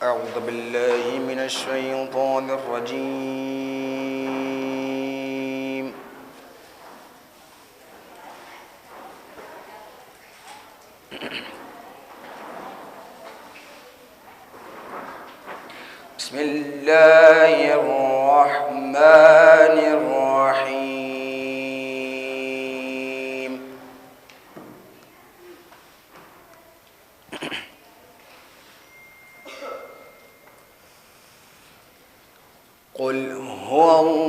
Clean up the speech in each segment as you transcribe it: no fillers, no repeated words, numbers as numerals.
أعوذ بالله من الشيطان الرجيم. بسم الله الرحمن الرحيم. قل هو الله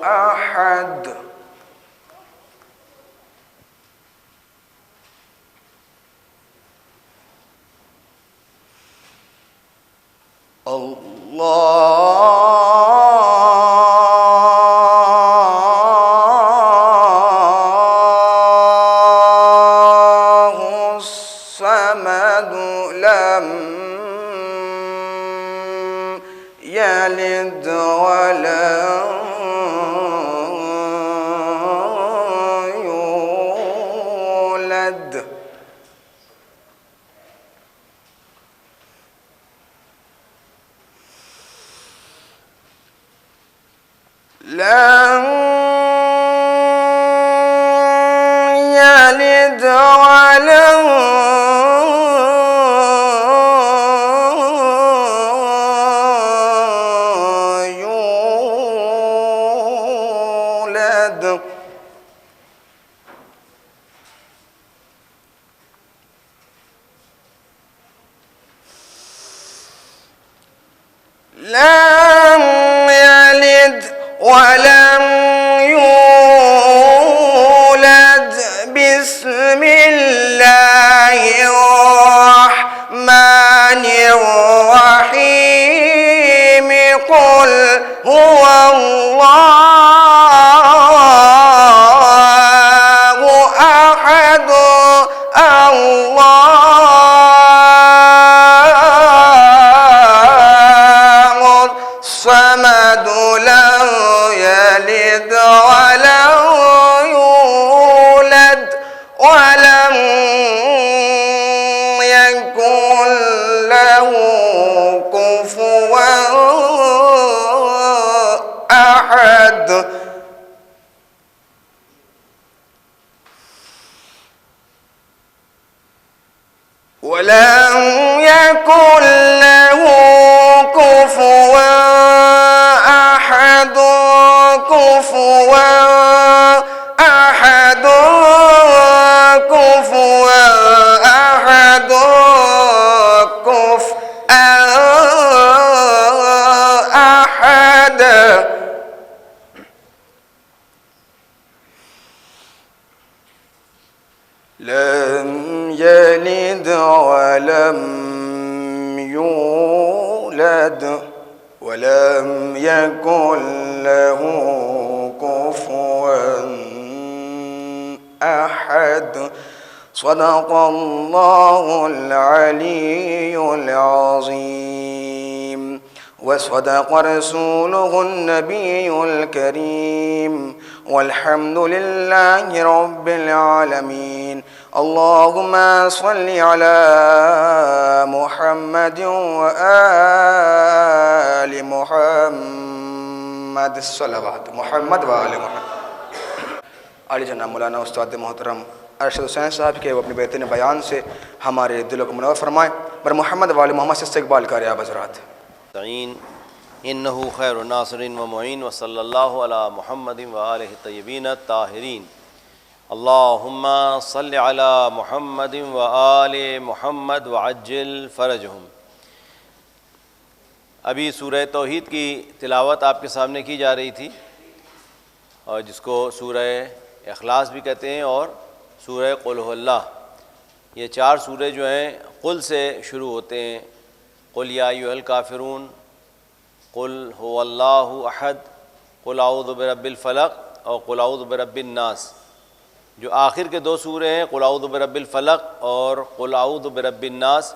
أحد الله الصمد لم يلد ولم يولد لم يلد ولم يولد لم يلد ولم يولد. بسم الله الرحمن الرحيم. قل هو الله أحد الله الصمد لم يلد ولم يولد ولم يكن له كفوا أحد. ولم يكن له كفوا أحد. كفوا أحد. كفوا أحد. كفوا أحد. لم يلد ولم يولد ولم يكن له كفوا أحد. صدق الله العلي العظيم وصدق رسوله النبي الكريم والحمد لله رب العالمين. اللهم صل على محمد وآل محمد. الصلوات محمد وآل محمد. علی جناب مولانا استاد محترم ارشد حسین صاحب کے وہ اپنی بہترین بیان سے ہمارے دلوں کو منور فرمائیں. بر محمد وآل محمد سے استقبال کرے آپ حضرات. انہ خیر ناصر و معین وصلی اللہ علی محمد وآلہ الطیبین الطاہرین. اللہم صل علی محمد وآل محمد وعجل فرجہم. ابھی سورہ توحید کی تلاوت آپ کے سامنے کی جا رہی تھی، اور جس کو سورہ اخلاص بھی کہتے ہیں اور سورہ قل هو اللہ. یہ چار سورے جو ہیں قل سے شروع ہوتے ہیں. قل یا ایھا الکافرون، قل هو اللہ احد، قل اعوذ برب الفلق اور قل اعوذ برب الناس. جو آخر کے دو سورے ہیں قل اعوذ برب الفلق اور قل اعوذ برب الناس،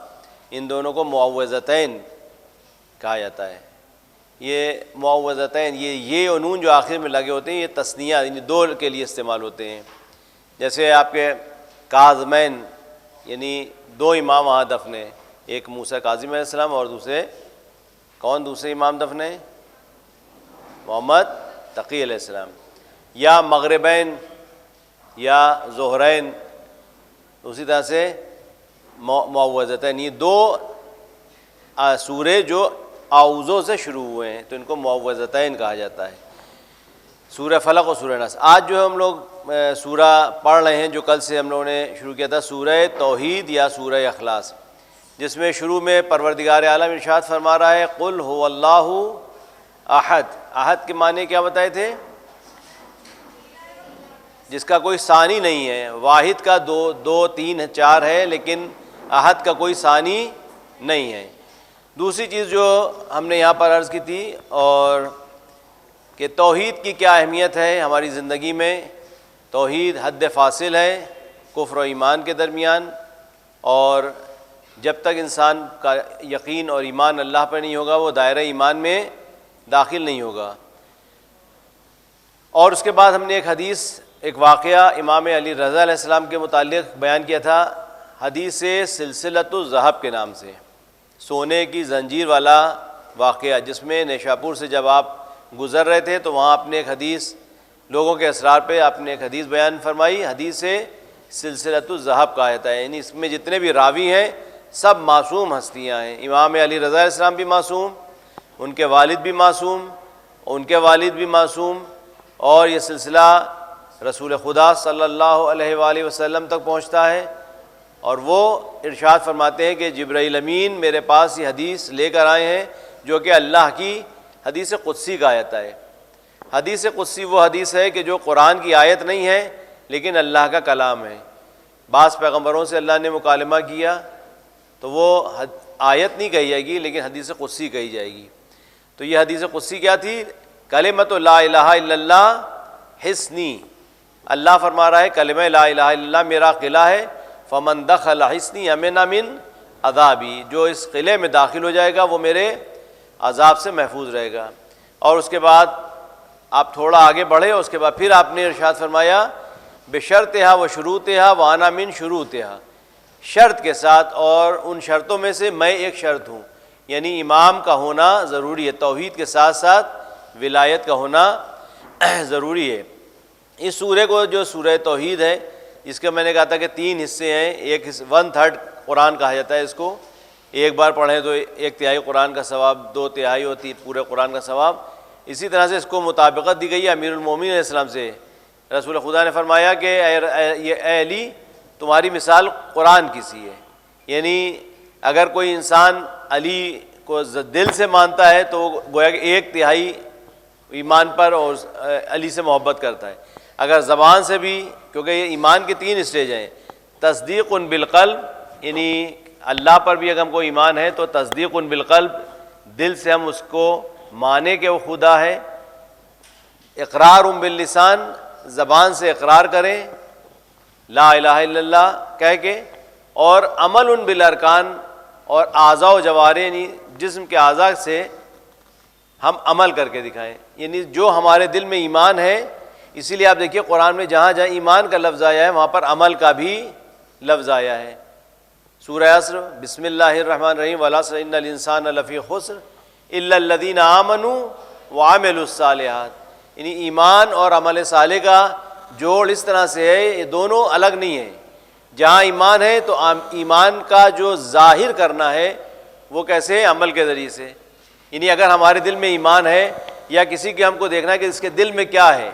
ان دونوں کو معوذتین کہا جاتا ہے. یہ معوذتین، یہ اور نون جو آخر میں لگے ہوتے ہیں یہ تثنیہ یعنی دو کے لیے استعمال ہوتے ہیں. جیسے آپ کے کاظمین یعنی دو امام وہاں دفن ہیں، ایک موسیٰ کاظم علیہ السلام اور دوسرے امام دفن ہیں؟ محمد تقی علیہ السلام. یا مغربین یا ظہرین، اسی طرح سے معوذتین، یہ دو سورے جو اعوذوں سے شروع ہوئے ہیں تو ان کو معوذتین کہا جاتا ہے، سورہ فلق اور سورہ ناس. آج جو ہم لوگ سورہ پڑھ رہے ہیں، جو کل سے ہم لوگوں نے شروع کیا تھا، سورہ توحید یا سورہ اخلاص، جس میں شروع میں پروردگار عالم ارشاد فرما رہا ہے قل هو اللہ احد. احد کے معنی کیا بتائے تھے؟ جس کا کوئی ثانی نہیں ہے. واحد کا دو تین چار ہے، لیکن احد کا کوئی ثانی نہیں ہے. دوسری چیز جو ہم نے یہاں پر عرض کی تھی اور کہ توحید کی کیا اہمیت ہے ہماری زندگی میں. توحید حد فاصل ہے کفر و ایمان کے درمیان، اور جب تک انسان کا یقین اور ایمان اللہ پر نہیں ہوگا وہ دائرہ ایمان میں داخل نہیں ہوگا. اور اس کے بعد ہم نے ایک واقعہ امام علی رضا علیہ السلام کے متعلق بیان کیا تھا، حدیث سلسلۃ الذہب کے نام سے، سونے کی زنجیر والا واقعہ، جس میں نیشاپور سے جب آپ گزر رہے تھے تو وہاں اپنے ایک حدیث لوگوں کے اسرار پہ آپ نے ایک حدیث بیان فرمائی. حدیث سلسلۃ الذہب کہا جاتا ہے، یعنی اس میں جتنے بھی راوی ہیں سب معصوم ہستیاں ہیں. امام علی رضا علیہ السلام بھی معصوم، ان کے والد بھی معصوم، ان کے والد بھی معصوم، اور یہ سلسلہ رسول خدا صلی اللہ علیہ وآلہ وسلم تک پہنچتا ہے. اور وہ ارشاد فرماتے ہیں کہ جبرائیل امین میرے پاس یہ حدیث لے کر آئے ہیں جو کہ اللہ کی حدیث قدسی کا آیت ہے. حدیث قدسی وہ حدیث ہے کہ جو قرآن کی آیت نہیں ہے لیکن اللہ کا کلام ہے. بعض پیغمبروں سے اللہ نے مکالمہ کیا تو وہ آیت نہیں کہی جائے گی لیکن حدیث قدسی کہی جائے گی. تو یہ حدیث قدسی کیا تھی؟ کلمۃ لا الہ الا اللہ حصنی. اللہ فرما رہا ہے کلمہ لا الہ الا اللہ میرا قلعہ ہے، فمن دخل حصنی امن من عذابی، جو اس قلعے میں داخل ہو جائے گا وہ میرے عذاب سے محفوظ رہے گا. اور اس کے بعد آپ تھوڑا آگے بڑھے، اس کے بعد پھر آپ نے ارشاد فرمایا بشرطہا و شروطہا وانا من شروطہا، شرط کے ساتھ اور ان شرطوں میں سے میں ایک شرط ہوں، یعنی امام کا ہونا ضروری ہے، توحید کے ساتھ ساتھ ولایت کا ہونا ضروری ہے. اس سورے کو جو سورہ توحید ہے اس کے میں نے کہا تھا کہ 3 حصے ہیں. ایک 1/3 قرآن کہا جاتا ہے اس کو، ایک بار پڑھیں تو 1/3 قرآن کا ثواب، 2/3 ہوتی پورے قرآن کا ثواب. اسی طرح سے اس کو مطابقت دی گئی ہے امیر المومنین علیہ السلام سے. رسول خدا نے فرمایا کہ اے علی تمہاری مثال قرآن کی سی ہے، یعنی اگر کوئی انسان علی کو دل سے مانتا ہے تو گویا کہ 1/3 ایمان پر اور علی سے محبت کرتا ہے. اگر زبان سے بھی، کیونکہ یہ ایمان کے 3 اسٹیج ہیں، تصدیق بالقلب، یعنی اللہ پر بھی اگر ہم کو ایمان ہے تو تصدیق بالقلب، دل سے ہم اس کو مانے کہ وہ خدا ہے. اقرار باللسان، زبان سے اقرار کریں لا الہ الا اللہ کہہ کے، اور عمل بالارکان، اور اعضاء و جوارح یعنی جسم کے اعضاء سے ہم عمل کر کے دکھائیں، یعنی جو ہمارے دل میں ایمان ہے. اسی لیے آپ دیکھیے قرآن میں جہاں جہاں ایمان کا لفظ آیا ہے وہاں پر عمل کا بھی لفظ آیا ہے. سورہ عصر، بسم اللہ الرحمن الرحیم، والعصر ان الانسان لفی خسر الا الذین آمنوا وعملوا الصالحات، یعنی ایمان اور عمل صالح کا جوڑ اس طرح سے ہے، یہ دونوں الگ نہیں ہیں. جہاں ایمان ہے تو ایمان کا جو ظاہر کرنا ہے وہ کیسے؟ عمل کے ذریعے سے. یعنی اگر ہمارے دل میں ایمان ہے یا کسی کے ہم کو دیکھنا ہے کہ اس کے دل میں کیا ہے،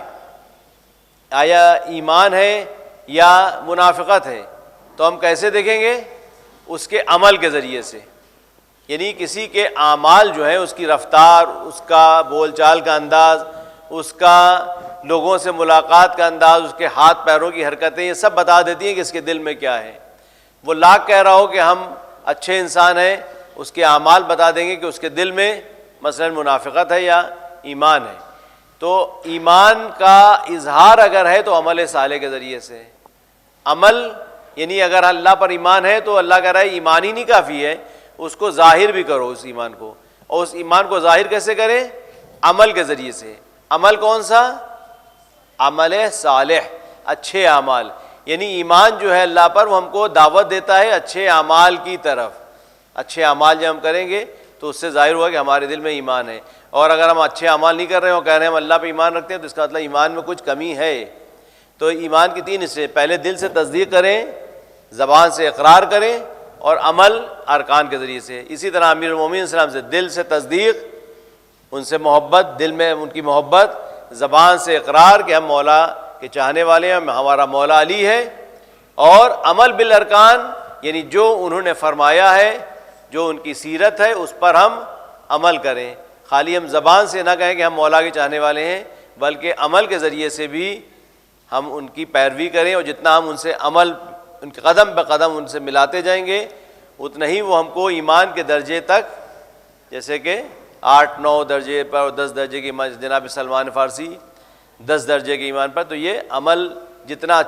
آیا ایمان ہے یا منافقت ہے، تو ہم کیسے دیکھیں گے؟ اس کے عمل کے ذریعے سے. یعنی کسی کے اعمال جو ہیں، اس کی رفتار، اس کا بول چال کا انداز، اس کا لوگوں سے ملاقات کا انداز، اس کے ہاتھ پیروں کی حرکتیں، یہ سب بتا دیتی ہیں کہ اس کے دل میں کیا ہے. وہ لاکھ کہہ رہا ہو کہ ہم اچھے انسان ہیں، اس کے اعمال بتا دیں گے کہ اس کے دل میں مثلا منافقت ہے یا ایمان ہے. تو ایمان کا اظہار اگر ہے تو عمل صالح کے ذریعے سے. عمل یعنی اگر اللہ پر ایمان ہے تو اللہ کہہ رہا ہے ایمان ہی نہیں کافی ہے، اس کو ظاہر بھی کرو اس ایمان کو. اور اس ایمان کو ظاہر کیسے کریں؟ عمل کے ذریعے سے۔ عمل کون سا؟ عمل صالح، اچھے اعمال، یعنی ایمان جو ہے اللہ پر وہ ہم کو دعوت دیتا ہے اچھے اعمال کی طرف۔ اچھے اعمال جب ہم کریں گے تو اس سے ظاہر ہوا کہ ہمارے دل میں ایمان ہے، اور اگر ہم اچھے اعمال نہیں کر رہے ہیں اور کہہ رہے ہیں ہم اللہ پہ ایمان رکھتے ہیں تو اس کا مطلب ایمان میں کچھ کمی ہے۔ تو ایمان کی تین حصے، پہلے دل سے تصدیق کریں، زبان سے اقرار کریں، اور عمل ارکان کے ذریعے سے۔ اسی طرح امیر المومنین صلی اللہ علیہ وسلم سے دل سے تصدیق، ان سے محبت، دل میں ان کی محبت، زبان سے اقرار کہ ہم مولا کے چاہنے والے ہیں، ہمارا مولا علی ہے، اور عمل بالارکان یعنی جو انہوں نے فرمایا ہے، جو ان کی سیرت ہے اس پر ہم عمل کریں۔ خالی ہم زبان سے نہ کہیں کہ ہم مولا کے چاہنے والے ہیں، بلکہ عمل کے ذریعے سے بھی ہم ان کی پیروی کریں، اور جتنا ہم ان سے عمل، ان کے قدم بہ قدم ان سے ملاتے جائیں گے، اتنا ہی وہ ہم کو ایمان کے درجے تک، جیسے کہ 8-9 درجے پر اور 10 درجے کی ایمان، جناب سلمان فارسی 10 درجے کے ایمان پر، تو یہ عمل جتنا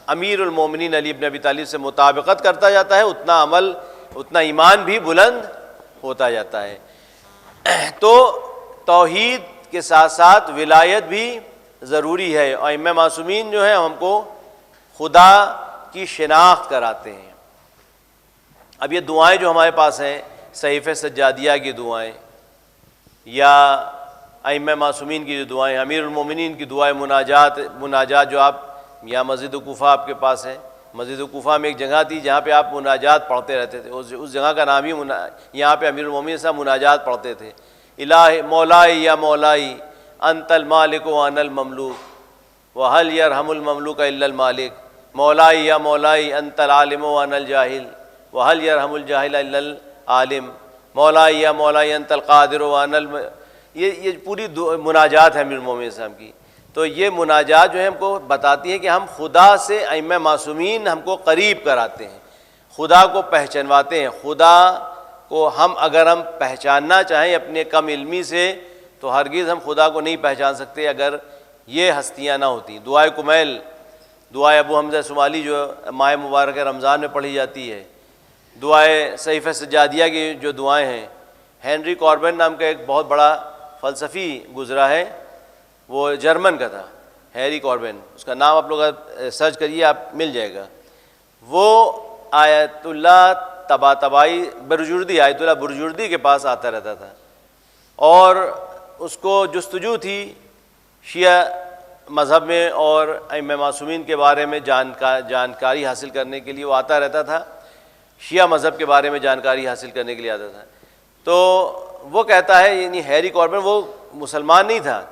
امیر المومنین علی بن ابی طالب سے مطابقت کرتا جاتا ہے، اتنا عمل، اتنا ایمان بھی بلند ہوتا جاتا ہے۔ تو توحید کے ساتھ ساتھ ولایت بھی ضروری ہے۔ ائمہ معصومین جو ہیں ہم کو خدا کی شناخت کراتے ہیں۔ اب یہ دعائیں جو ہمارے پاس ہیں، صحیفہ سجادیہ کی دعائیں یا ائمہ معصومین کی جو دعائیں، امیر المومنین کی دعائیں، مناجات جو آپ یا مسجد کوفہ آپ کے پاس ہے، مسجد کوفہ میں ایک جگہ تھی جہاں پہ آپ مناجات پڑھتے رہتے تھے، اس جگہ کا نام ہی یہاں پہ امیر المومنین صاحب مناجات پڑھتے تھے۔ الہ مولائی یا مولائی انت المالک وانا المملوک وہل یرحم المملوک الا المالک، مولائی یا مولائی انت العالم وانا الجاہل وہل یرحم الجاہل الا العالم، مولائی یا مولائی انت القادر وانا یہ پوری مناجات ہے امیر المومنین صاحب کی۔ تو یہ مناجات جو ہے ہم کو بتاتی ہے کہ ہم خدا سے، ائمہ معصومین ہم کو قریب کراتے ہیں، خدا کو پہچانواتے ہیں۔ خدا کو اگر ہم پہچاننا چاہیں اپنے کم علمی سے تو ہرگز ہم خدا کو نہیں پہچان سکتے اگر یہ ہستیاں نہ ہوتی۔ دعائے کمیل، دعائے ابو حمزہ صومالی جو ماہ مبارک رمضان میں پڑھی جاتی ہے، دعائے صحیفہ سجادیہ کی جو دعائیں ہیں، ہینری کاربن نام کا ایک بہت بڑا فلسفی گزرا ہے، وہ جرمن کا تھا، ہیری کاربن، اس کا نام آپ لوگ سرچ کریے آپ مل جائے گا۔ وہ آیت اللہ طباطبائی برجردی، آیت اللہ برجردی کے پاس آتا رہتا تھا، اور اس کو جستجو تھی شیعہ مذہب میں اور ائمہ معصومین کے بارے میں جانکاری حاصل کرنے کے لیے وہ آتا رہتا تھا، شیعہ مذہب کے بارے میں جانکاری حاصل کرنے کے لیے آتا تھا۔ تو وہ کہتا ہے، یعنی ہیری کاربن وہ مسلمان نہیں تھا،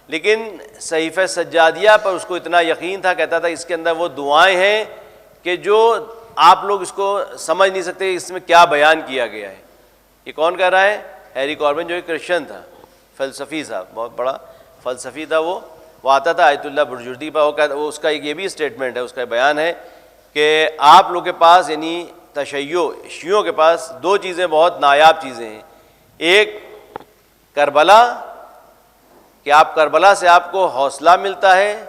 لیکن صحیفہ سجادیہ پر اس کو اتنا یقین تھا، کہتا تھا اس کے اندر وہ دعائیں ہیں کہ جو آپ لوگ اس کو سمجھ نہیں سکتے اس میں کیا بیان کیا گیا ہے۔ یہ کون کہہ رہا ہے؟ ہیری کاربن، جو ایک کرسچن تھا، فلسفی تھا، بہت بڑا فلسفی تھا۔ وہ آتا تھا آیت اللہ برجردی پر، وہ اس کا ایک یہ بھی اسٹیٹمنٹ ہے، اس کا بیان ہے کہ آپ لوگ کے پاس، یعنی شیعوں کے پاس دو چیزیں بہت نایاب چیزیں ہیں، ایک کربلا، کہ آپ کربلا سے آپ کو حوصلہ ملتا ہے،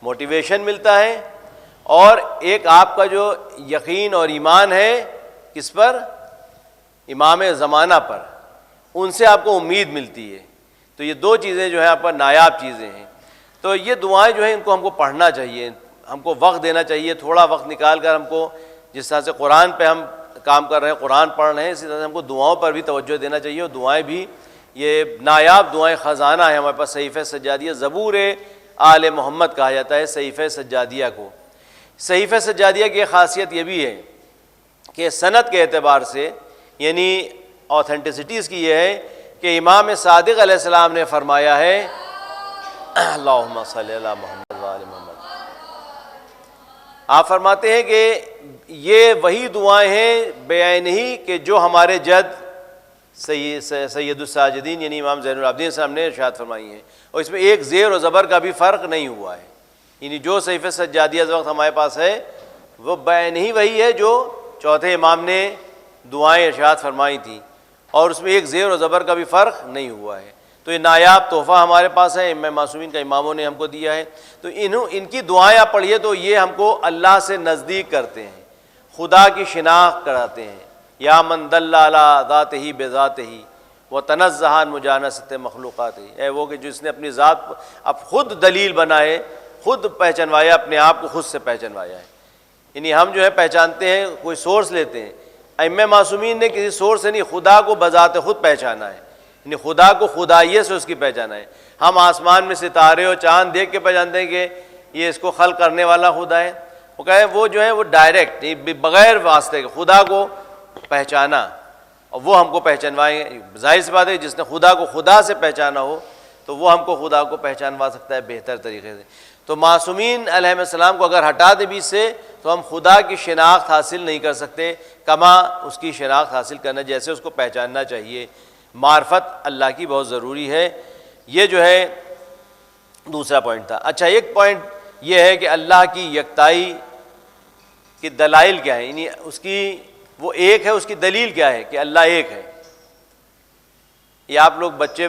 موٹیویشن ملتا ہے، اور ایک آپ کا جو یقین اور ایمان ہے کس پر؟ امام زمانہ پر، ان سے آپ کو امید ملتی ہے۔ تو یہ دو چیزیں جو ہیں آپ پر نایاب چیزیں ہیں۔ تو یہ دعائیں جو ہیں ان کو ہم کو پڑھنا چاہیے، ہم کو وقت دینا چاہیے، تھوڑا وقت نکال کر ہم کو، جس طرح سے قرآن پہ ہم کام کر رہے ہیں، قرآن پڑھ رہے ہیں، اسی طرح سے ہم کو دعاؤں پر بھی توجہ دینا چاہیے، اور دعائیں بھی یہ نایاب دعائیں خزانہ ہیں ہمارے پاس۔ صحیفہ سجادیہ، زبور آل محمد کہا جاتا ہے صحیفہ سجادیہ کو۔ صحیفہ سجادیہ کی خاصیت یہ بھی ہے کہ سند کے اعتبار سے، یعنی اوتھینٹسٹیز کی یہ ہے کہ امام صادق علیہ السلام نے فرمایا ہے، اللہم صلی علی محمد وآل محمد، آپ فرماتے ہیں کہ یہ وہی دعائیں ہیں بیان ہی کہ جو ہمارے جد سید الساجدین یعنی امام زین العابدین صاحب نے ارشاد فرمائی ہیں، اور اس میں ایک زیر و زبر کا بھی فرق نہیں ہوا ہے۔ یعنی جو صحیفہ سجادیہ اس وقت ہمارے پاس ہے وہ بیان ہی وہی ہے جو چوتھے امام نے دعائیں ارشاد فرمائی تھیں، اور اس میں ایک زیر و زبر کا بھی فرق نہیں ہوا ہے۔ تو یہ نایاب تحفہ ہمارے پاس ہے، امام معصومین کا اماموں نے ہم کو دیا ہے۔ تو ان کی دعائیں آپ پڑھیے تو یہ ہم کو اللہ سے نزدیک کرتے ہیں، خدا کی شناخت کراتے ہیں۔ یا من دل علی ذاتہ بذاتہ وتنزہ عن مجانست مخلوقات، اے وہ کہ جس نے اپنی ذات اب خود دلیل بنائے، خود پہچانوایا، اپنے آپ کو خود سے پہچانوایا ہے. یعنی ہم جو ہے پہچانتے ہیں، کوئی سورس لیتے ہیں. ائمہ معصومین نے کسی سورس سے نہیں، خدا کو بذات خود پہچانا ہے، یعنی خدا کو خدائیت سے اس کی پہچانا ہے. ہم آسمان میں ستارے اور چاند دیکھ کے پہچانتے ہیں کہ یہ اس کو خلق کرنے والا خدا ہے. وہ کہے وہ جو ہے وہ ڈائریکٹ بغیر واسطے کے خدا کو پہچانا، اور وہ ہم کو پہچانوائیں. ظاہر سی بات ہے جس نے خدا کو خدا سے پہچانا ہو تو وہ ہم کو خدا کو پہچانوا سکتا ہے بہتر طریقے سے. تو معصومین علیہ السلام کو اگر ہٹا دے بیچ سے تو ہم خدا کی شناخت حاصل نہیں کر سکتے کما اس کی شناخت حاصل کرنا جیسے اس کو پہچاننا چاہیے. معرفت اللہ کی بہت ضروری ہے. یہ جو ہے دوسرا پوائنٹ تھا. اچھا، ایک پوائنٹ یہ ہے کہ اللہ کی یکتائی کی دلائل کیا ہے، یعنی اس کی وہ ایک ہے، اس کی دلیل کیا ہے کہ اللہ ایک ہے. یہ آپ لوگ بچے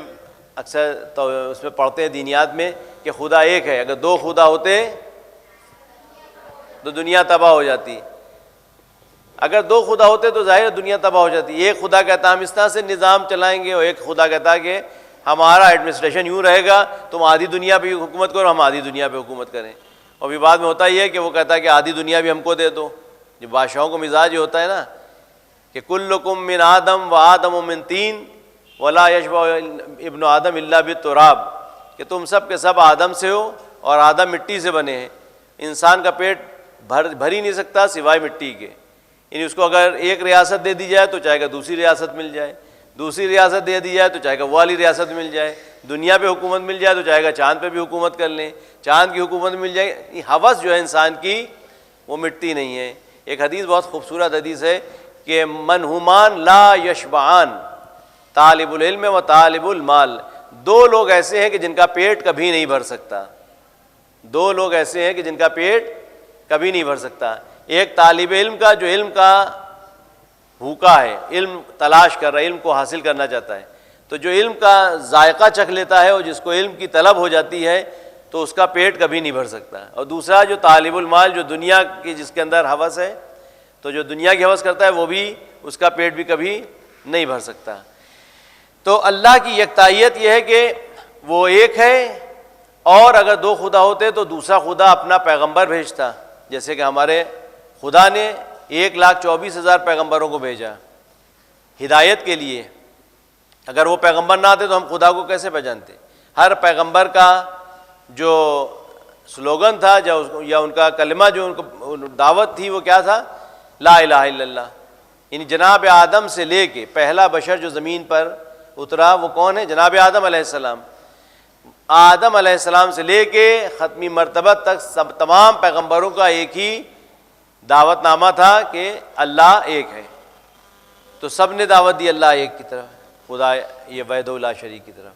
اکثر تو اس میں پڑھتے ہیں دینیات میں کہ خدا ایک ہے. اگر دو خدا ہوتے تو دنیا تباہ ہو جاتی. اگر دو خدا ہوتے تو ظاہر دنیا تباہ ہو جاتی. ایک خدا کہتا ہم اس طرح سے نظام چلائیں گے، اور ایک خدا کہتا کہ ہمارا ایڈمنسٹریشن یوں رہے گا، تم آدھی دنیا پہ حکومت کرو، ہم آدھی دنیا پہ حکومت کریں. اور بھی بعد میں ہوتا ہی ہے کہ وہ کہتا ہے کہ آدھی دنیا بھی ہم کو دے دو. جو بادشاہوں کو مزاج یہ ہوتا ہے نا کہ کلکم من آدم و آدم من طین ولا یشبع ابن آدم الا بالتراب، کہ تم سب کے سب آدم سے ہو اور آدم مٹی سے بنے ہیں. انسان کا پیٹ بھر ہی نہیں سکتا سوائے مٹی کے. یعنی اس کو اگر ایک ریاست دے دی جائے تو چاہے گا دوسری ریاست مل جائے، دوسری ریاست دے دی جائے تو چاہے گا وہ والی ریاست مل جائے، دنیا پہ حکومت مل جائے تو چاہے گا چاند پہ بھی حکومت کر لیں، چاند کی حکومت مل جائے. ہوس جو ہے انسان کی وہ مٹتی نہیں ہے. ایک حدیث بہت خوبصورت حدیث ہے کہ منہمان لا یشبعان، طالب العلم و طالب المال. دو لوگ ایسے ہیں کہ جن کا پیٹ کبھی نہیں بھر سکتا. دو لوگ ایسے ہیں کہ جن کا پیٹ کبھی نہیں بھر سکتا. ایک طالب علم کا جو علم کا بھوکا ہے، علم تلاش کر رہا ہے، علم کو حاصل کرنا چاہتا ہے، تو جو علم کا ذائقہ چکھ لیتا ہے اور جس کو علم کی طلب ہو جاتی ہے تو اس کا پیٹ کبھی نہیں بھر سکتا. اور دوسرا جو طالب المال، جو دنیا کی جس کے اندر ہوس ہے، تو جو دنیا کی ہوس کرتا ہے وہ بھی اس کا پیٹ بھی کبھی نہیں بھر سکتا. تو اللہ کی یکتائیت یہ ہے کہ وہ ایک ہے، اور اگر دو خدا ہوتے تو دوسرا خدا اپنا پیغمبر بھیجتا. جیسے کہ ہمارے خدا نے 1,24,000 پیغمبروں کو بھیجا ہدایت کے لیے. اگر وہ پیغمبر نہ آتے تو ہم خدا کو کیسے پہچانتے؟ ہر پیغمبر کا جو سلوگن تھا یا ان کا کلمہ جو ان کو دعوت تھی وہ کیا تھا؟ لا الہ الا اللہ. یعنی جناب آدم سے لے کے پہلا بشر جو زمین پر اترا وہ کون ہے؟ جناب آدم علیہ السلام. آدم علیہ السلام سے لے کے ختمی مرتبہ تک سب تمام پیغمبروں کا ایک ہی دعوت نامہ تھا کہ اللہ ایک ہے. تو سب نے دعوت دی اللہ ایک کی طرف، خدا یہ وحدہ لا شریک کی طرف.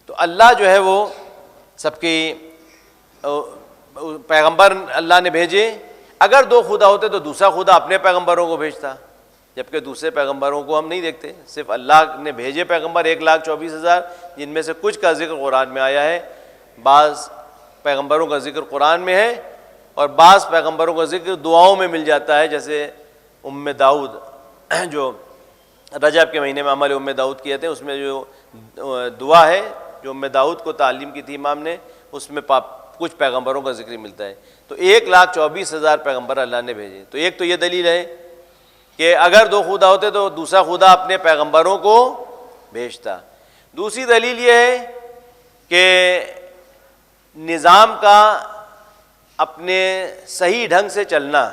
تو اللہ جو ہے وہ سب کی پیغمبر اللہ نے بھیجے. اگر دو خدا ہوتے تو دوسرا خدا اپنے پیغمبروں کو بھیجتا، جبکہ دوسرے پیغمبروں کو ہم نہیں دیکھتے. صرف اللہ نے بھیجے پیغمبر 1,24,000، جن میں سے کچھ کا ذکر قرآن میں آیا ہے. بعض پیغمبروں کا ذکر قرآن میں ہے اور بعض پیغمبروں کا ذکر دعاؤں میں مل جاتا ہے. جیسے داؤد جو رجب کے مہینے میں عمل داؤد کیے تھے، اس میں جو دعا ہے جو داؤد کو تعلیم کی تھی امام نے، اس میں کچھ پیغمبروں کا ذکر ملتا ہے. تو 1,24,000 پیغمبر اللہ نے بھیجے. تو ایک تو یہ دلیل ہے کہ اگر دو خدا ہوتے تو دوسرا خدا اپنے پیغمبروں کو بھیجتا. دوسری دلیل یہ ہے کہ نظام کا اپنے صحیح ڈھنگ سے چلنا،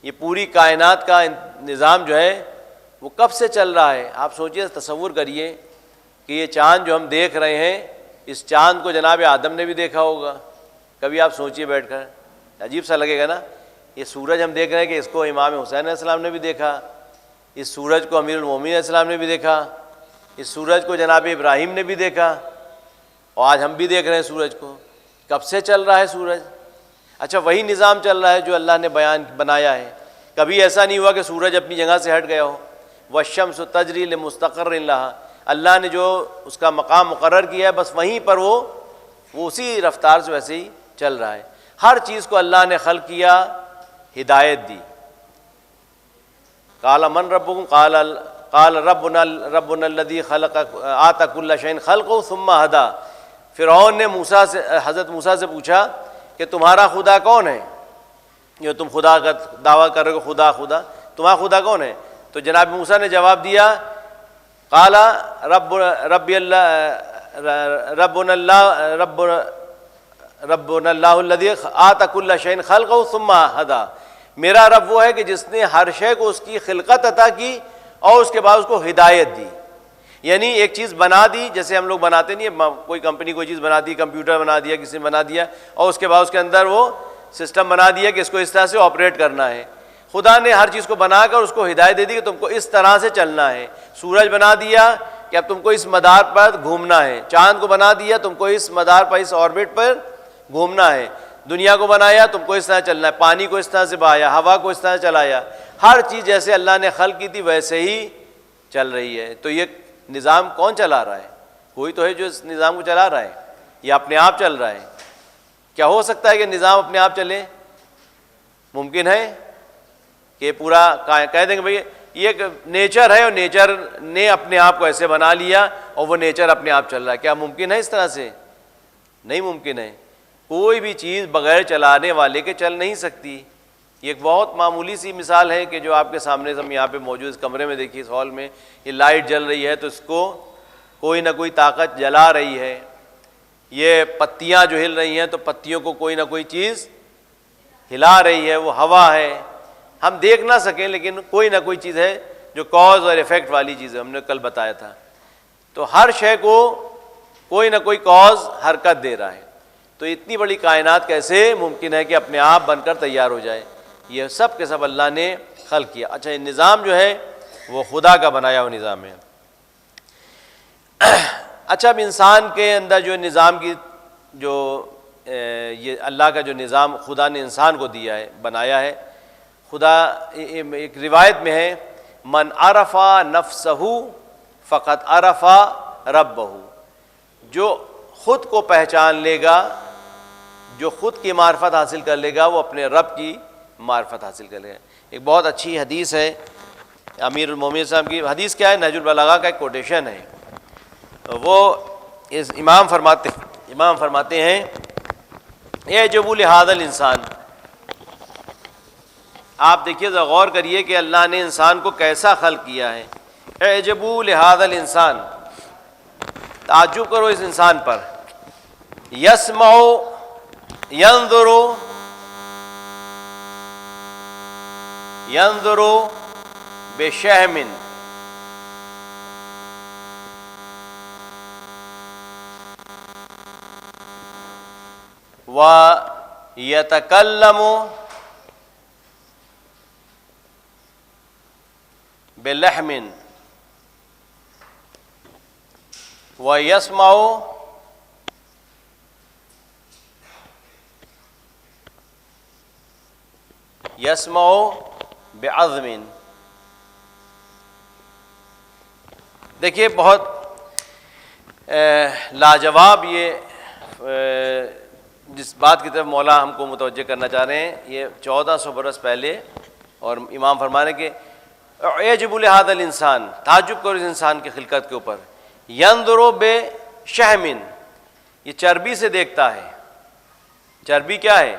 یہ پوری کائنات کا نظام جو ہے وہ کب سے چل رہا ہے. آپ سوچئے، تصور کریے کہ یہ چاند جو ہم دیکھ رہے ہیں، اس چاند کو جناب آدم نے بھی دیکھا ہوگا. کبھی آپ سوچئے بیٹھ کر، عجیب سا لگے گا نا. یہ سورج ہم دیکھ رہے ہیں کہ اس کو امام حسین علیہ السلام نے بھی دیکھا، اس سورج کو امیر المومنین علیہ السلام نے بھی دیکھا، اس سورج کو جناب ابراہیم نے بھی دیکھا، اور آج ہم بھی دیکھ رہے ہیں سورج کو. کب سے چل رہا ہے سورج؟ اچھا، وہی نظام چل رہا ہے جو اللہ نے بنایا ہے. کبھی ایسا نہیں ہوا کہ سورج اپنی جگہ سے ہٹ گیا ہو. والشمس تجری لمستقر لہا، اللہ نے جو اس کا مقام مقرر کیا ہے بس وہیں پر وہ اسی رفتار سے ویسے ہی چل رہا ہے. ہر چیز کو اللہ نے خلق کیا، ہدایت دی. قال من ربکم، قال ربنا الذی خلق آتا کل شیء خلقہ ثم ہدی. فرعون نے حضرت موسیٰ سے پوچھا کہ تمہارا خدا کون ہے؟ جو تم خدا کا دعویٰ کر رہے ہو خدا تمہارا خدا کون ہے؟ تو جناب موسیٰ نے جواب دیا قال ربنا اللہ الذی آتا کل شیء خلقہ ثم ہدی. میرا رب وہ ہے کہ جس نے ہر شے کو اس کی خلقت عطا کی اور اس کے بعد اس کو ہدایت دی. یعنی ایک چیز بنا دی، جیسے ہم لوگ بناتے نہیں ہیں، کوئی کمپنی کوئی چیز بنا دی، کمپیوٹر بنا دیا کسی نے بنا دیا، اور اس کے بعد اس کے اندر وہ سسٹم بنا دیا کہ اس کو اس طرح سے آپریٹ کرنا ہے. خدا نے ہر چیز کو بنا کر اس کو ہدایت دے دی کہ تم کو اس طرح سے چلنا ہے. سورج بنا دیا کہ اب تم کو اس مدار پر گھومنا ہے. چاند کو بنا دیا تم کو اس مدار پر، اس آربٹ پر گھومنا ہے. دنیا کو بنایا تم کو اس طرح چلنا ہے. پانی کو اس طرح سے بہایا، ہوا کو اس طرح چلایا. ہر چیز جیسے اللہ نے خلق کی تھی ویسے ہی چل رہی ہے. تو یہ نظام کون چلا رہا ہے؟ کوئی تو ہے جو اس نظام کو چلا رہا ہے. یہ اپنے آپ چل رہا ہے. کیا ہو سکتا ہے کہ نظام اپنے آپ چلے؟ ممکن ہے کہ پورا کہہ دیں گے بھئی یہ ایک نیچر ہے اور نیچر نے اپنے آپ کو ایسے بنا لیا اور وہ نیچر اپنے آپ چل رہا ہے. کیا ممکن ہے اس طرح سے؟ نہیں ممکن ہے. کوئی بھی چیز بغیر چلانے والے کے چل نہیں سکتی. یہ ایک بہت معمولی سی مثال ہے کہ جو آپ کے سامنے ہم یہاں پہ موجود اس کمرے میں دیکھیے، اس ہال میں یہ لائٹ جل رہی ہے تو اس کو کوئی نہ کوئی طاقت جلا رہی ہے. یہ پتیاں جو ہل رہی ہیں تو پتیوں کو کوئی نہ کوئی چیز ہلا رہی ہے، وہ ہوا ہے. ہم دیکھ نہ سکیں لیکن کوئی نہ کوئی چیز ہے جو کاز اور ایفیکٹ والی چیز ہے، ہم نے کل بتایا تھا. تو ہر شے کو کوئی نہ کوئی کاز حرکت دے رہا ہے. تو اتنی بڑی کائنات کیسے ممکن ہے کہ اپنے آپ بن کر تیار ہو جائے؟ یہ سب کے سب اللہ نے خلق کیا. اچھا، یہ نظام جو ہے وہ خدا کا بنایا ہوا نظام ہے. اچھا، اب انسان کے اندر جو نظام کی جو یہ اللہ کا جو نظام خدا نے انسان کو دیا ہے، بنایا ہے. خدا ایک روایت میں ہے من عرف نفسہ فقط عرف ربہ. جو خود کو پہچان لے گا، جو خود کی معرفت حاصل کر لے گا، وہ اپنے رب کی معرفت حاصل کر لے گا. ایک بہت اچھی حدیث ہے امیر المومنین صاحب کی. حدیث کیا ہے؟ نہج البلاغہ کا ایک کوٹیشن ہے. وہ اس امام فرماتے ہیں اعجبوا لہذا الانسان. آپ دیکھیے ذرا غور کریے کہ اللہ نے انسان کو کیسا خلق کیا ہے. اعجبوا لہذا الانسان، تعجب کرو اس انسان پر. یسمع ینظر بشہم ویتکلم بلحم ویسمع بعظم. دیکھیے بہت لاجواب یہ جس بات کی طرف مولا ہم کو متوجہ کرنا چاہ رہے ہیں. یہ 1400 برس پہلے، اور امام فرمانے کہ اعجبوا لہذا الانسان، تعجب کرو اس انسان کی خلقت کے اوپر. ینظر بشہم، یہ چربی سے دیکھتا ہے. چربی کیا ہے؟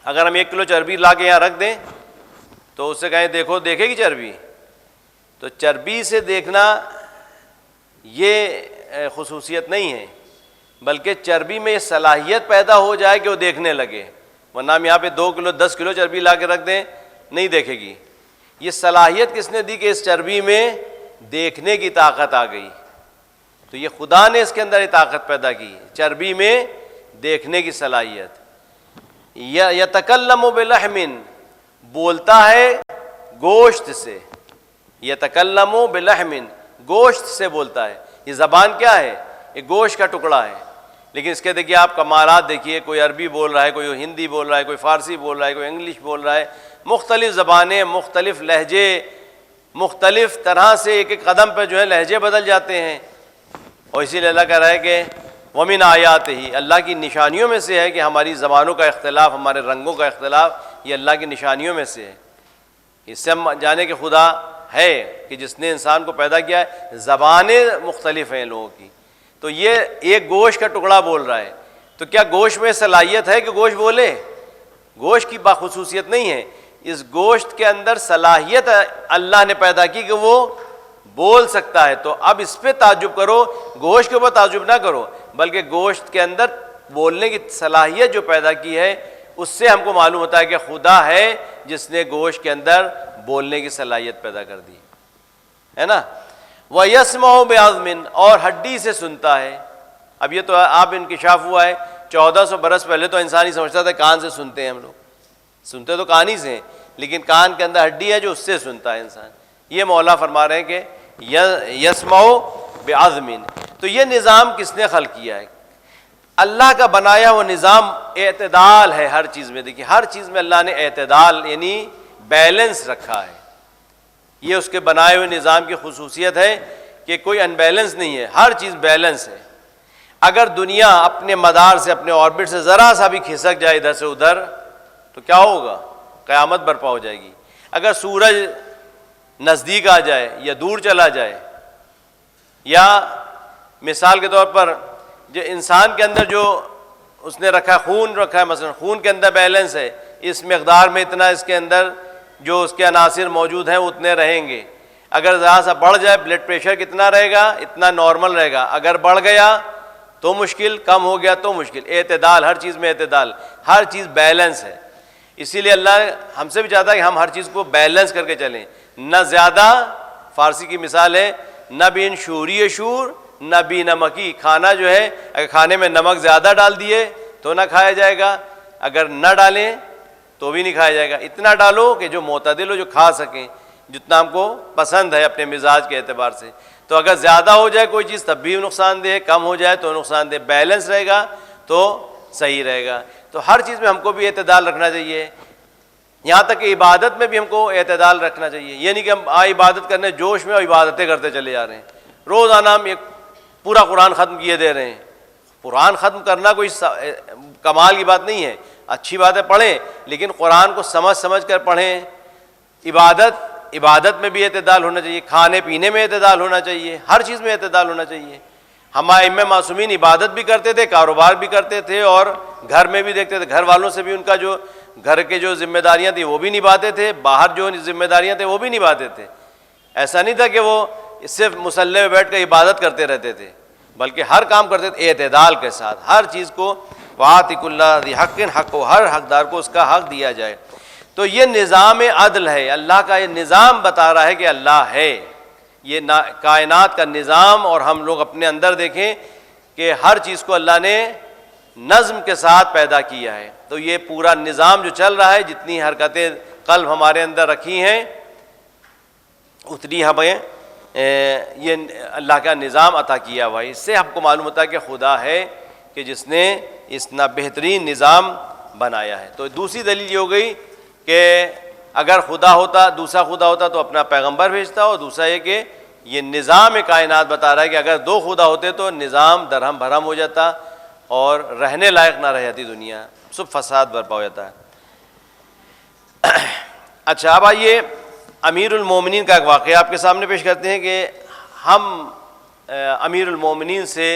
اگر ہم 1 کلو چربی لا کے یہاں رکھ دیں تو اس سے کہیں دیکھو، دیکھے گی چربی؟ تو چربی سے دیکھنا یہ خصوصیت نہیں ہے، بلکہ چربی میں یہ صلاحیت پیدا ہو جائے کہ وہ دیکھنے لگے. ورنہ ہم یہاں پہ 2 کلو 10 کلو چربی لا کے رکھ دیں، نہیں دیکھے گی. یہ صلاحیت کس نے دی کہ اس چربی میں دیکھنے کی طاقت آ گئی. تو یہ خدا نے اس کے اندر یہ طاقت پیدا کی، چربی میں دیکھنے کی صلاحیت. یتکلم بلحم، بولتا ہے گوشت سے. یتکلم بلحم، گوشت سے بولتا ہے. یہ زبان کیا ہے؟ یہ گوشت کا ٹکڑا ہے. لیکن اس کے دیکھیے آپ کمالات دیکھیے، کوئی عربی بول رہا ہے، کوئی ہندی بول رہا ہے، کوئی فارسی بول رہا ہے، کوئی انگلش بول رہا ہے. مختلف زبانیں، مختلف لہجے، مختلف طرح سے ایک ایک قدم پہ جو ہے لہجے بدل جاتے ہیں. اور اسی لیے اللہ کہہ رہا ہے کہ وَمِنْ آیَاتِهِ، اللہ کی نشانیوں میں سے ہے کہ ہماری زبانوں کا اختلاف، ہمارے رنگوں کا اختلاف، یہ اللہ کی نشانیوں میں سے ہے. اس سے ہم جانے کہ خدا ہے کہ جس نے انسان کو پیدا کیا ہے، زبانیں مختلف ہیں لوگوں کی، تو یہ ایک گوشت کا ٹکڑا بول رہا ہے، تو کیا گوشت میں صلاحیت ہے کہ گوشت بولے؟ گوشت کی باخصوصیت نہیں ہے، اس گوشت کے اندر صلاحیت اللہ نے پیدا کی کہ وہ بول سکتا ہے. تو اب اس پہ تعجب کرو، گوشت کے اوپر تعجب نہ کرو، بلکہ گوشت کے اندر بولنے کی صلاحیت جو پیدا کی ہے اس سے ہم کو معلوم ہوتا ہے کہ خدا ہے جس نے گوشت کے اندر بولنے کی صلاحیت پیدا کر دی ہے نا. وَيَسْمَعُ بِعَظْمٍ، اور ہڈی سے سنتا ہے. اب یہ تو آپ انکشاف ہوا ہے، 1400 برس پہلے تو انسان ہی سمجھتا تھا کان سے سنتے ہیں ہم لوگ، سنتے تو کان ہی سے ہیں، لیکن کان کے اندر ہڈی ہے جو اس سے سنتا ہے انسان. یہ مولا فرما رہے ہیں کہ یسمعُ بعظم. تو یہ نظام کس نے خلق کیا ہے؟ اللہ کا بنایا وہ نظام اعتدال ہے ہر چیز میں. دیکھیے ہر چیز میں اللہ نے اعتدال یعنی بیلنس رکھا ہے. یہ اس کے بنائے ہوئے نظام کی خصوصیت ہے کہ کوئی انبیلنس نہیں ہے، ہر چیز بیلنس ہے. اگر دنیا اپنے مدار سے، اپنے آربٹ سے ذرا سا بھی کھسک جائے ادھر سے ادھر تو کیا ہوگا؟ قیامت برپا ہو جائے گی. اگر سورج نزدیک آ جائے یا دور چلا جائے، یا مثال کے طور پر جو انسان کے اندر جو اس نے رکھا خون رکھا ہے، مثلا خون کے اندر بیلنس ہے، اس مقدار میں اتنا اس کے اندر جو اس کے عناصر موجود ہیں اتنے رہیں گے. اگر ذرا سا بڑھ جائے بلڈ پریشر کتنا رہے گا؟ اتنا نارمل رہے گا. اگر بڑھ گیا تو مشکل، کم ہو گیا تو مشکل. اعتدال، ہر چیز میں اعتدال، ہر چیز بیلنس ہے. اسی لیے اللہ ہم سے بھی چاہتا ہے کہ ہم ہر چیز کو بیلنس کر کے چلیں، نہ زیادہ، فارسی کی مثال ہے نہ بین شوری شور نہ بی نمکی. کھانا جو ہے اگر کھانے میں نمک زیادہ ڈال دیے تو نہ کھایا جائے گا، اگر نہ ڈالیں تو بھی نہیں کھایا جائے گا. اتنا ڈالو کہ جو معتدل ہو، جو کھا سکیں، جتنا ہم کو پسند ہے اپنے مزاج کے اعتبار سے. تو اگر زیادہ ہو جائے کوئی چیز تب بھی نقصان دہ، کم ہو جائے تو نقصان دہ. بیلنس رہے گا تو صحیح رہے گا. تو ہر چیز میں ہم کو بھی اعتدال رکھنا چاہیے. یہاں تک کہ عبادت میں بھی ہم کو اعتدال رکھنا چاہیے. یہ نہیں کہ ہم عبادت کرنے جوش میں اور عبادتیں کرتے چلے جا رہے ہیں. روزانہ ہم ایک پورا قرآن ختم کیے دے رہے ہیں. قرآن ختم کرنا کوئی کمال کی بات نہیں ہے، اچھی بات ہے پڑھیں، لیکن قرآن کو سمجھ سمجھ کر پڑھیں. عبادت میں بھی اعتدال ہونا چاہیے، کھانے پینے میں اعتدال ہونا چاہیے، ہر چیز میں اعتدال ہونا چاہیے. ہمارے ائمہ معصومین عبادت بھی کرتے تھے، کاروبار بھی کرتے تھے، اور گھر میں بھی دیکھتے تھے، گھر والوں سے بھی ان کا جو گھر کے جو ذمہ داریاں تھیں وہ بھی نبھاتے تھے، باہر جو ذمہ داریاں تھیں وہ بھی نبھاتے تھے. ایسا نہیں تھا کہ وہ صرف مصلی میں بیٹھ کر عبادت کرتے رہتے تھے، بلکہ ہر کام کرتے تھے اعتدال کے ساتھ. ہر چیز کو وَآتِ كُلَّ ذِي حَقٍّ حق، ہر حقدار کو اس کا حق دیا جائے. تو یہ نظام عدل ہے. اللہ کا یہ نظام بتا رہا ہے کہ اللہ ہے. یہ کائنات کا نظام، اور ہم لوگ اپنے اندر دیکھیں کہ ہر چیز کو اللہ نے نظم کے ساتھ پیدا کیا ہے. تو یہ پورا نظام جو چل رہا ہے، جتنی حرکتیں قلب ہمارے اندر رکھی ہیں اتنی ہمیں یہ اللہ کا نظام عطا کیا ہوا ہے. اس سے ہم کو معلوم ہوتا ہے کہ خدا ہے کہ جس نے اتنا بہترین نظام بنایا ہے. تو دوسری دلیل یہ ہو گئی کہ اگر خدا ہوتا، دوسرا خدا ہوتا تو اپنا پیغمبر بھیجتا. اور دوسرا یہ کہ یہ نظام کائنات بتا رہا ہے کہ اگر دو خدا ہوتے تو نظام درہم بھرم ہو جاتا اور رہنے لائق نہ رہ جاتی دنیا، سب فساد برپا ہو جاتا ہے. اچھا اب آئیے امیر المومنین کا ایک واقعہ آپ کے سامنے پیش کرتے ہیں کہ ہم امیر المومنین سے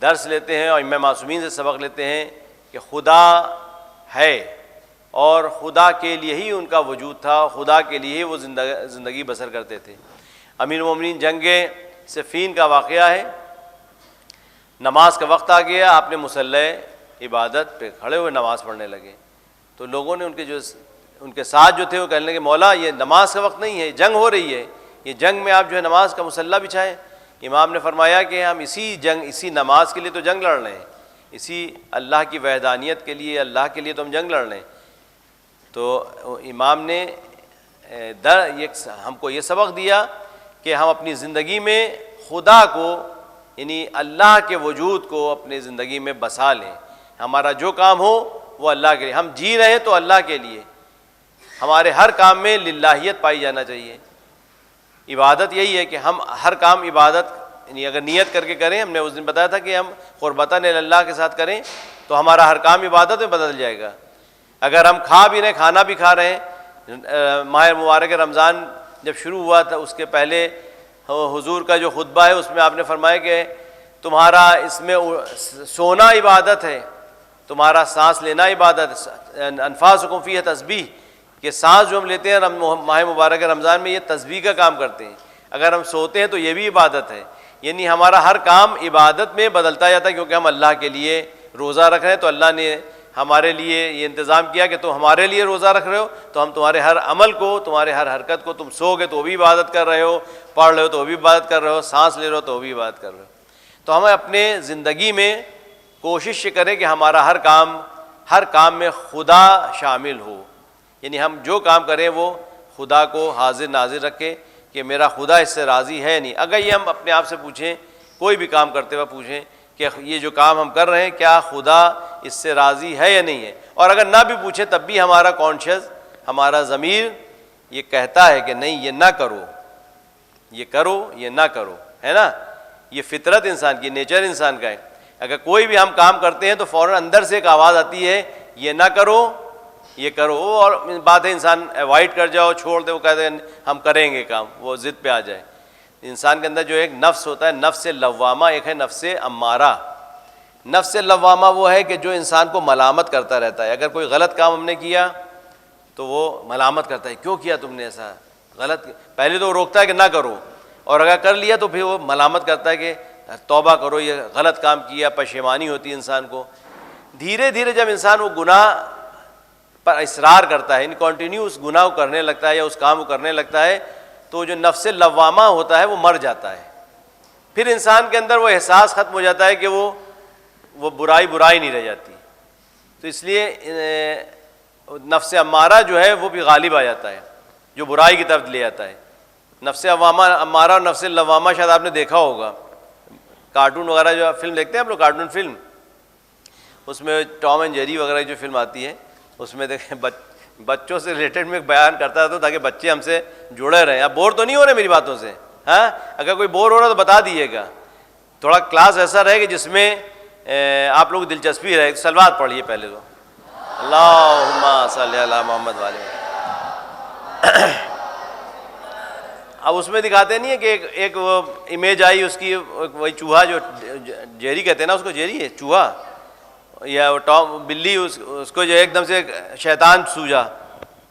درس لیتے ہیں اور امام معصومین سے سبق لیتے ہیں کہ خدا ہے اور خدا کے لیے ہی ان کا وجود تھا، خدا کے لیے ہی وہ زندگی بسر کرتے تھے. امیر المومنین جنگ صفین کا واقعہ ہے. نماز کا وقت آ گیا، آپ نے مصلی عبادت پہ کھڑے ہوئے نماز پڑھنے لگے. تو لوگوں نے ان کے ساتھ جو تھے وہ کہنے لگے مولا یہ نماز کا وقت نہیں ہے، جنگ ہو رہی ہے، یہ جنگ میں آپ جو ہے نماز کا مصلی بچھائیں. امام نے فرمایا کہ ہم اسی نماز کے لیے تو جنگ لڑ رہے ہیں، اسی اللہ کی وحدانیت کے لیے، اللہ کے لیے تو ہم جنگ لڑ رہے ہیں. تو امام نے ہم کو یہ سبق دیا کہ ہم اپنی زندگی میں خدا کو یعنی اللہ کے وجود کو اپنی زندگی میں بسا لیں. ہمارا جو کام ہو وہ اللہ کے لیے، ہم جی رہے ہیں تو اللہ کے لیے. ہمارے ہر کام میں للہیت پائی جانا چاہیے. عبادت یہی ہے کہ ہم ہر کام عبادت یعنی اگر نیت کر کے کریں، ہم نے اس دن بتایا تھا کہ ہم قربتاً اللہ کے ساتھ کریں تو ہمارا ہر کام عبادت میں بدل جائے گا. اگر ہم کھا بھی رہے ہیں، کھانا بھی کھا رہے ہیں، ماہ مبارک رمضان جب شروع ہوا تھا اس کے پہلے حضور کا جو خطبہ ہے اس میں آپ نے فرمایا کہ تمہارا اس میں سونا عبادت ہے، تمہارا سانس لینا عبادت ہے، انفاسکم فیہ تسبیح، کہ سانس جو ہم لیتے ہیں ماہ مبارک رمضان میں یہ تسبیح کا کام کرتے ہیں، اگر ہم سوتے ہیں تو یہ بھی عبادت ہے، یعنی ہمارا ہر کام عبادت میں بدلتا جاتا ہے، کیونکہ ہم اللہ کے لیے روزہ رکھ رہے ہیں تو اللہ نے ہمارے لیے یہ انتظام کیا کہ تم ہمارے لیے روزہ رکھ رہے ہو تو ہم تمہارے ہر عمل کو، تمہارے ہر حرکت کو، تم سو گے تو وہ بھی عبادت کر رہے ہو، پڑھ رہے ہو تو وہ بھی عبادت کر رہے ہو، سانس لے رہے ہو تو وہ بھی عبادت کر رہے ہو۔ تو ہمیں اپنے زندگی میں کوشش کریں کہ ہمارا ہر کام میں خدا شامل ہو، یعنی ہم جو کام کریں وہ خدا کو حاضر ناظر رکھیں کہ میرا خدا اس سے راضی ہے نہیں۔ اگر یہ ہم اپنے آپ سے پوچھیں، کوئی بھی کام کرتے ہوئے پوچھیں کہ یہ جو کام ہم کر رہے ہیں کیا خدا اس سے راضی ہے یا نہیں ہے، اور اگر نہ بھی پوچھیں تب بھی ہمارا کانشیس، ہمارا ضمیر یہ کہتا ہے کہ نہیں یہ نہ کرو، یہ کرو، یہ نہ کرو، ہے نا، یہ فطرت انسان کی، نیچر انسان کا ہے۔ اگر کوئی بھی ہم کام کرتے ہیں تو فوراً اندر سے ایک آواز آتی ہے یہ نہ کرو، یہ کرو، اور بات ہے انسان اوائڈ کر جاؤ، چھوڑ دے، وہ کہتے ہیں ہم کریں گے کام، وہ ضد پہ آ جائے۔ انسان کے اندر جو ایک نفس ہوتا ہے، نفس لوامہ، ایک ہے نفس امارہ۔ نفس لوامہ وہ ہے کہ جو انسان کو ملامت کرتا رہتا ہے، اگر کوئی غلط کام ہم نے کیا تو وہ ملامت کرتا ہے، کیوں کیا تم نے ایسا غلط، پہلے تو وہ روکتا ہے کہ نہ کرو، اور اگر کر لیا تو پھر وہ ملامت کرتا ہے کہ توبہ کرو، یہ غلط کام کیا، پشیمانی ہوتی ہے انسان کو۔ دھیرے دھیرے جب انسان وہ گناہ پر اصرار کرتا ہے، کنٹینیو اس گناہ کو کرنے لگتا ہے یا اس کام کو کرنے لگتا ہے، تو جو نفس لوامہ ہوتا ہے وہ مر جاتا ہے، پھر انسان کے اندر وہ احساس ختم ہو جاتا ہے کہ وہ برائی نہیں رہ جاتی، تو اس لیے نفس امارہ جو ہے وہ بھی غالب آ جاتا ہے، جو برائی کی طرف لے جاتا ہے۔ نفس امارہ اور نفس لوامہ شاید آپ نے دیکھا ہوگا، کارٹون وغیرہ جو فلم دیکھتے ہیں آپ لوگ، کارٹون فلم، اس میں ٹام اینڈ جیری وغیرہ جو فلم آتی ہے اس میں دیکھیں بچوں سے ریلیٹڈ میں بیان کرتا تھا تاکہ بچے ہم سے جڑے رہیں۔ آپ بور تو نہیں ہو رہے میری باتوں سے؟ ہاں، اگر کوئی بور ہو رہا تو بتا دیجیے گا، تھوڑا کلاس ایسا رہے کہ جس میں آپ لوگ دلچسپی رہے۔ صلوات پڑھیے پہلے تو، اللہم صلی علی محمد وعلی۔ اب اس میں دکھاتے نہیں ہے کہ ایک وہ امیج آئی اس کی، وہی چوہا جو جیری کہتے ہیں نا، اس کو جیری ہے چوہا یا بلی، اس کو جو ایک دم سے شیطان سوجا،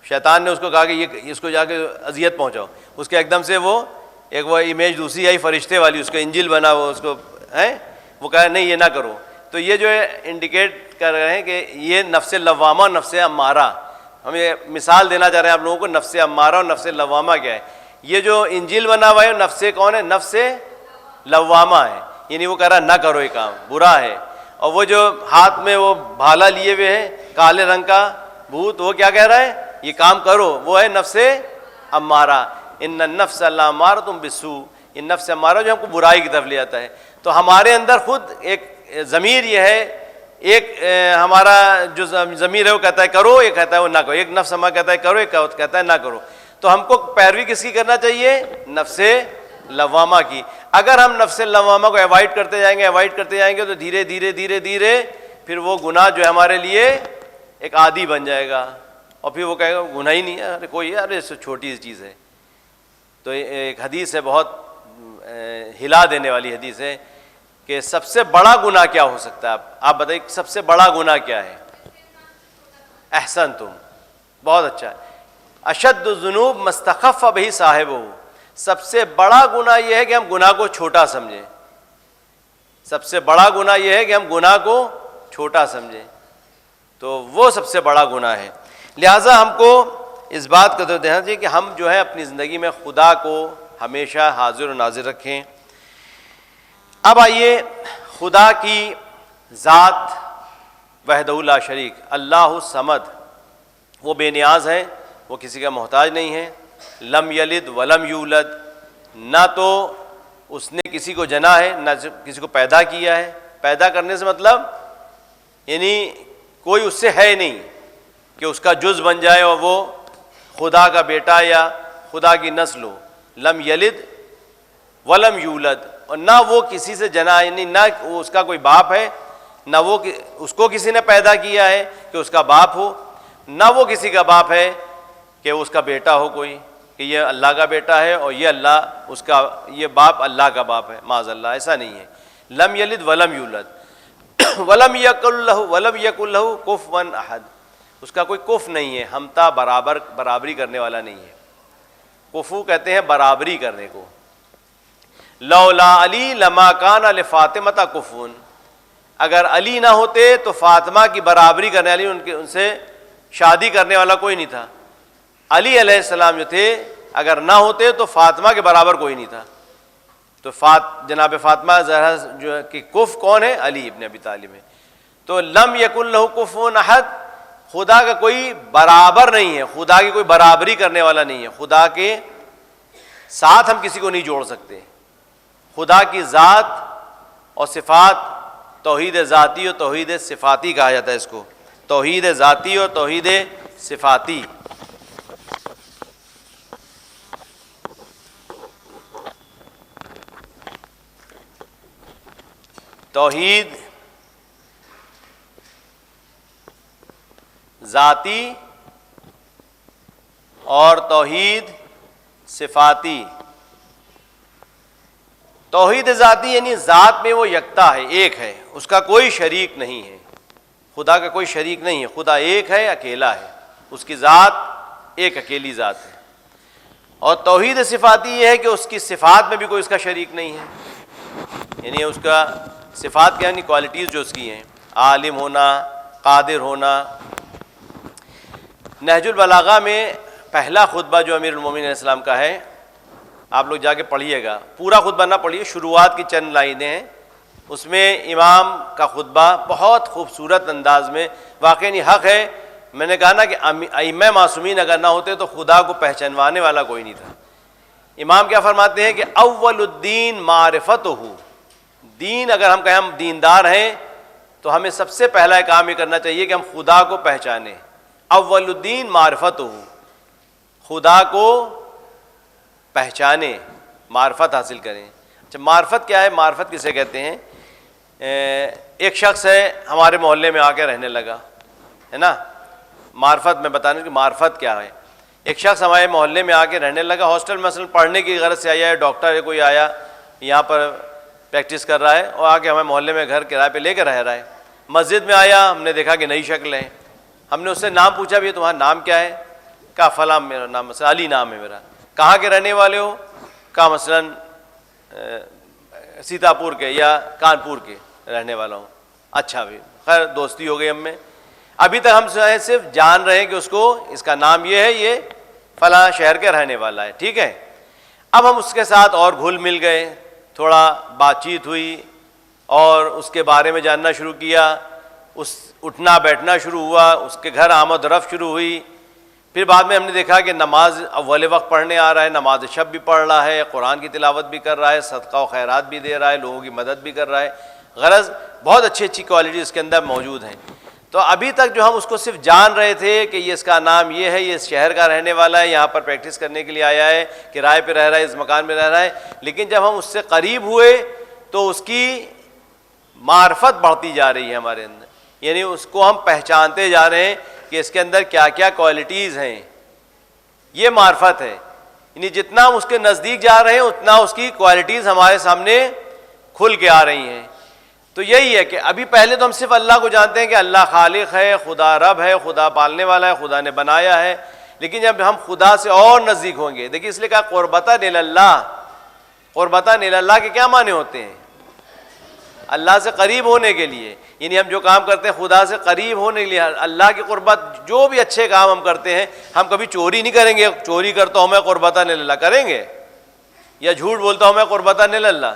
شیطان نے اس کو کہا کہ یہ اس کو جا کے اذیت پہنچاؤ، اس کے ایک دم سے وہ امیج دوسری آئی فرشتے والی، اس کا انجل بنا، وہ اس کو وہ کہا نہیں یہ نہ کرو۔ تو یہ جو ہے انڈیکیٹ کر رہے ہیں کہ یہ نفس لوامہ، نفس امارہ، ہم یہ مثال دینا چاہ رہے ہیں آپ لوگوں کو، نفس امارہ اور نفس لوامہ کیا ہے۔ یہ جو انجیل بنا ہوا ہے نفس کون ہے؟ نفس لوامہ ہے، یعنی وہ کہہ رہا ہے نہ کرو یہ کام برا ہے، اور وہ جو ہاتھ میں وہ بھالا لیے ہوئے ہے کالے رنگ کا بھوت، وہ کیا کہہ رہا ہے یہ کام کرو، وہ ہے نفس امارہ۔ ان النفس لامارۃ بالسوء، یہ نفس امارہ جو ہم کو برائی کی طرف لے جاتا ہے۔ تو ہمارے اندر خود ایک ضمیر یہ ہے، ایک ہمارا جو ضمیر ہے وہ کہتا ہے کرو، یہ کہتا ہے وہ نہ کرو، ایک نفس ہمارا کہتا ہے کرو، ایک کہتا ہے نہ کرو۔ تو ہم کو پیروی کس کی کرنا چاہیے؟ نفس لوامہ کی۔ اگر ہم نفس لوامہ کو اوائڈ کرتے جائیں گے تو دھیرے دھیرے پھر وہ گناہ جو ہے ہمارے لیے ایک عادی بن جائے گا، اور پھر وہ کہے گا گناہ ہی نہیں ہے، ارے کوئی ارے چھوٹی سی چیز ہے۔ تو ایک حدیث ہے بہت ہلا دینے والی حدیث ہے کہ سب سے بڑا گناہ کیا ہو سکتا ہے، آپ بتائیے سب سے بڑا گناہ کیا ہے؟ احسنتم، بہت اچھا۔ اشد الذنوب ما استخف بہ صاحبہ، سب سے بڑا گناہ یہ ہے کہ ہم گناہ کو چھوٹا سمجھیں، سب سے بڑا گناہ یہ ہے کہ ہم گناہ کو چھوٹا سمجھیں، تو وہ سب سے بڑا گناہ ہے۔ لہٰذا ہم کو اس بات کا تو دھیان چاہیے کہ ہم جو ہے اپنی زندگی میں خدا کو ہمیشہ حاضر و ناظر رکھیں۔ اب آئیے خدا کی ذات وحدہ لا شریک، اللہ الصمد، وہ بے نیاز ہے، وہ کسی کا محتاج نہیں ہے۔ لم یلد ولم یولد، نہ تو اس نے کسی کو جنا ہے نہ کسی کو پیدا کیا ہے۔ پیدا کرنے سے مطلب یعنی کوئی اس سے ہے نہیں کہ اس کا جز بن جائے اور وہ خدا کا بیٹا یا خدا کی نسل ہو۔ لم یلد ولم یولد، اور نہ وہ کسی سے جنا، یعنی نہ وہ اس کا کوئی باپ ہے، نہ وہ اس کو کسی نے پیدا کیا ہے کہ اس کا باپ ہو، نہ وہ کسی کا باپ ہے کہ اس کا بیٹا ہو کوئی۔ کہ یہ اللہ کا بیٹا ہے اور یہ اللہ اس کا، یہ باپ اللہ کا باپ ہے، معاذ اللہ، ایسا نہیں ہے۔ لم یلد ولم یولد ولم یکن لہ کفوا احد، اس کا کوئی کف نہیں ہے، ہمتا برابری کرنے والا نہیں ہے۔ کفو کہتے ہیں برابری کرنے کو۔ لولا علی لما کان لفاطمہ کفون، اگر علی نہ ہوتے تو فاطمہ کی برابری کرنے والی، ان سے شادی کرنے والا کوئی نہیں تھا۔ علی علیہ السلام جو تھے اگر نہ ہوتے تو فاطمہ کے برابر کوئی نہیں تھا۔ تو جناب فاطمہ زہرا جو کہ کف کون ہے؟ علی ابن ابی طالب ہے۔ تو لم یکن لہ کفوا احد، خدا کا کوئی برابر نہیں ہے، خدا کی کوئی برابری کرنے والا نہیں ہے، خدا کے ساتھ ہم کسی کو نہیں جوڑ سکتے۔ خدا کی ذات اور صفات، توحید ذاتی اور توحید صفاتی کہا جاتا ہے اس کو، توحید ذاتی اور توحید صفاتی۔ توحید ذاتی اور توحید صفاتی۔ توحید ذاتی یعنی ذات میں وہ یکتا ہے، ایک ہے، اس کا کوئی شریک نہیں ہے، خدا کا کوئی شریک نہیں ہے، خدا ایک ہے، اکیلا ہے، اس کی ذات ایک اکیلی ذات ہے۔ اور توحید صفاتی یہ ہے کہ اس کی صفات میں بھی کوئی اس کا شریک نہیں ہے، یعنی اس کا صفات کیا، یعنی کوالٹیز جو اس کی ہیں، عالم ہونا، قادر ہونا۔ نہج البلاغہ میں پہلا خطبہ جو امیر المومنین علیہ السلام کا ہے، آپ لوگ جا کے پڑھیے گا، پورا خطبہ نہ پڑھیے، شروعات کی چند لائنیں ہیں، اس میں امام کا خطبہ بہت خوبصورت انداز میں، واقعی حق ہے، میں نے کہا نا کہ ائمہ معصومین اگر نہ ہوتے تو خدا کو پہچانوانے والا کوئی نہیں تھا۔ امام کیا فرماتے ہیں کہ اول الدین معرفتہ، دین اگر ہم کہیں ہم دیندار ہیں تو ہمیں سب سے پہلا کام یہ کرنا چاہیے کہ ہم خدا کو پہچانیں۔ اول الدین معرفتہ، خدا کو پہچانیں، معرفت حاصل کریں۔ اچھا معرفت کیا ہے؟ معرفت کسے کہتے ہیں؟ ایک شخص ہے ہمارے محلے میں آ کے رہنے لگا، ہے نا، معرفت میں بتانے کہ معرفت کیا ہے۔ ایک شخص ہمارے محلے میں آ کے رہنے لگا، ہاسٹل میں مثلا پڑھنے کی غرض سے آیا ہے، ڈاکٹر ہے کوئی آیا یہاں پر پریکٹس کر رہا ہے اور آ کے ہمارے محلے میں گھر کرائے پہ لے کے رہ رہا ہے۔ مسجد میں آیا، ہم نے دیکھا کہ نئی شکل ہے، ہم نے اس سے نام پوچھا بھی تمہارا نام کیا ہے؟ کہا فلاں میرا نام مثلا علی نام ہے میرا۔ کہاں کے رہنے والے ہو؟ کہا مثلا سیتاپور کے یا کانپور کے رہنے والا ہوں۔ اچھا بھی خیر دوستی ہو گئی ہم میں۔ ابھی تک ہم صرف جان رہے ہیں کہ اس کو، اس کا نام یہ ہے، یہ فلاں شہر کے رہنے والا ہے، ٹھیک ہے۔ اب ہم اس کے ساتھ اور گھل مل گئے، تھوڑا بات چیت ہوئی اور اس کے بارے میں جاننا شروع کیا، اس اٹھنا بیٹھنا شروع ہوا، اس کے گھر آمد و رفت شروع ہوئی۔ پھر بعد میں ہم نے دیکھا کہ نماز اول وقت پڑھنے آ رہا ہے، نماز شب بھی پڑھ رہا ہے، قرآن کی تلاوت بھی کر رہا ہے، صدقہ و خیرات بھی دے رہا ہے، لوگوں کی مدد بھی کر رہا ہے، غرض بہت اچھی اچھی کوالٹی اس کے اندر موجود ہیں۔ تو ابھی تک جو ہم اس کو صرف جان رہے تھے کہ یہ اس کا نام یہ ہے، یہ اس شہر کا رہنے والا ہے، یہاں پر پریکٹس کرنے کے لیے آیا ہے، کرائے پہ رہ رہا ہے، اس مکان میں رہ رہا ہے، لیکن جب ہم اس سے قریب ہوئے تو اس کی معرفت بڑھتی جا رہی ہے ہمارے اندر، یعنی اس کو ہم پہچانتے جا رہے ہیں کہ اس کے اندر کیا کیا کوالٹیز ہیں، یہ معرفت ہے۔ یعنی جتنا ہم اس کے نزدیک جا رہے ہیں اتنا اس کی کوالٹیز ہمارے سامنے کھل کے آ رہی ہیں۔ تو یہی ہے کہ ابھی پہلے تو ہم صرف اللہ کو جانتے ہیں کہ اللہ خالق ہے، خدا رب ہے، خدا پالنے والا ہے، خدا نے بنایا ہے، لیکن جب ہم خدا سے اور نزدیک ہوں گے، دیکھیے اس لیے کہا قربتاً الی اللہ۔ قربتاً الی اللہ کے کیا معنی ہوتے ہیں؟ اللہ سے قریب ہونے کے لیے، یعنی ہم جو کام کرتے ہیں خدا سے قریب ہونے کے لیے، اللہ کی قربت، جو بھی اچھے کام ہم کرتے ہیں، ہم کبھی چوری نہیں کریں گے، چوری کرتا ہوں میں قربتاً الی اللہ کریں گے، یا جھوٹ بولتا ہوں میں قربتاً الی اللہ،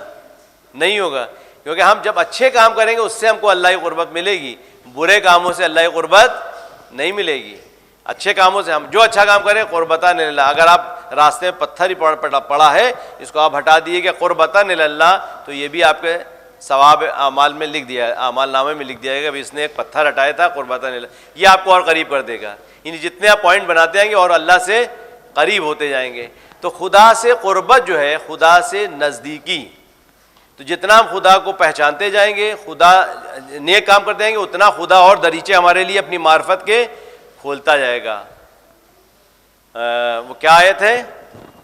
نہیں ہوگا، کیونکہ ہم جب اچھے کام کریں گے اس سے ہم کو اللہ کی قربت ملے گی، برے کاموں سے اللہ کی قربت نہیں ملے گی۔ اچھے کاموں سے ہم جو اچھا کام کریں قربتاً الی اللہ، اگر آپ راستے میں پتھر ہی پڑا ہے اس کو آپ ہٹا دیے کہ قربتاً الی اللہ، تو یہ بھی آپ کے ثواب اعمال میں لکھ دیا، اعمال نامے میں لکھ دیا گا کہ اس نے ایک پتھر ہٹایا تھا قربتاً الی اللہ، یہ آپ کو اور قریب کر دے گا۔ یعنی جتنے آپ پوائنٹ بناتے جائیں گے اور اللہ سے قریب ہوتے جائیں گے۔ تو خدا سے قربت جو ہے، خدا سے نزدیکی، تو جتنا ہم خدا کو پہچانتے جائیں گے، خدا نیک کام کرتے جائیں گے، اتنا خدا اور دریچے ہمارے لیے اپنی معرفت کے کھولتا جائے گا۔ وہ کیا آیت ہے؟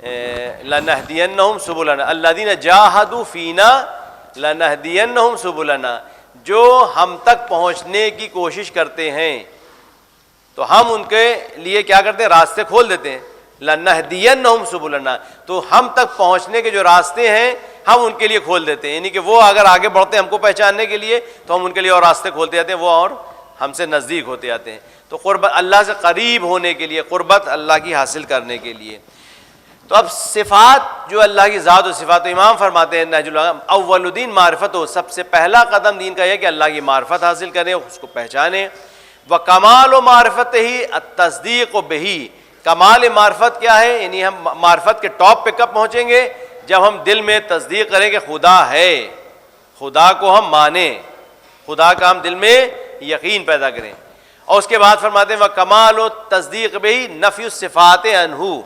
لنہدینہم سبلنا الذین جاہدوا فینا لنہدینہم سبلنا، جو ہم تک پہنچنے کی کوشش کرتے ہیں تو ہم ان کے لیے کیا کرتے ہیں؟ راستے کھول دیتے ہیں. لنہدینہم سبلنا، تو ہم تک پہنچنے کے جو راستے ہیں ہم ان کے لیے کھول دیتے ہیں، یعنی کہ وہ اگر آگے بڑھتے ہیں ہم کو پہچاننے کے لیے تو ہم ان کے لیے اور راستے کھولتے جاتے ہیں، وہ اور ہم سے نزدیک ہوتے جاتے ہیں. تو قربت اللہ سے قریب ہونے کے لیے، قربت اللہ کی حاصل کرنے کے لیے. تو اب صفات جو اللہ کی ذات و صفات، تو امام فرماتے ہیں نہج البلاغہ اول الدین معرفت ہو، سب سے پہلا قدم دین کا یہ کہ اللہ کی معرفت حاصل کریں، اس کو پہچانیں. وکمال و معرفت ہی التصدیق و بہی، کمال معرفت کیا ہے؟ یعنی ہم معرفت کے ٹاپ پہ کب پہنچیں گے؟ جب ہم دل میں تصدیق کریں کہ خدا ہے، خدا کو ہم مانیں، خدا کا ہم دل میں یقین پیدا کریں. اور اس کے بعد فرماتے ہیں وکمال و تصدیق بہی نفی الصفات عنہ.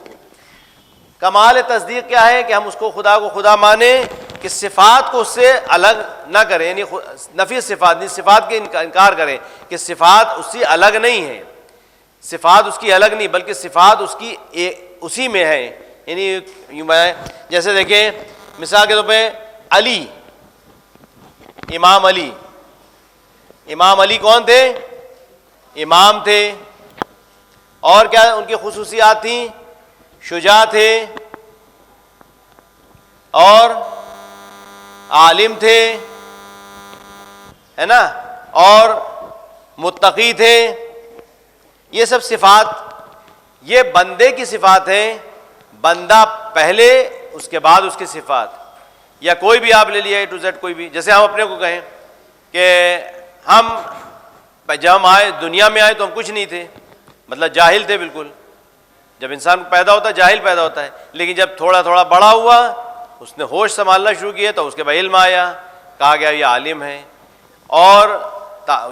کمال تصدیق کیا ہے؟ کہ ہم اس کو خدا مانیں کہ صفات کو اس سے الگ نہ کریں، یعنی نفی صفات، صفات کے انکار کریں کہ صفات اس سے الگ نہیں ہے، صفات اس کی الگ نہیں بلکہ صفات اس کی اسی میں ہے. یعنی جیسے دیکھیں مثال کے طور پہ علی، امام علی کون تھے؟ امام تھے. اور کیا ان کی خصوصیات تھیں؟ شجاع تھے اور عالم تھے، ہے نا، اور متقی تھے. یہ سب صفات یہ بندے کی صفات ہیں، بندہ پہلے اس کے بعد اس کی صفات. یا کوئی بھی آپ لے لیا اے ٹو زیڈ، کوئی بھی، جیسے ہم اپنے کو کہیں کہ ہم جب ہم آئے دنیا میں آئے تو ہم کچھ نہیں تھے، مطلب جاہل تھے بالکل. جب انسان پیدا ہوتا ہے جاہل پیدا ہوتا ہے، لیکن جب تھوڑا تھوڑا بڑا ہوا اس نے ہوش سنبھالنا شروع کیا تو اس کے بعد علم آیا، کہا گیا یہ عالم ہے. اور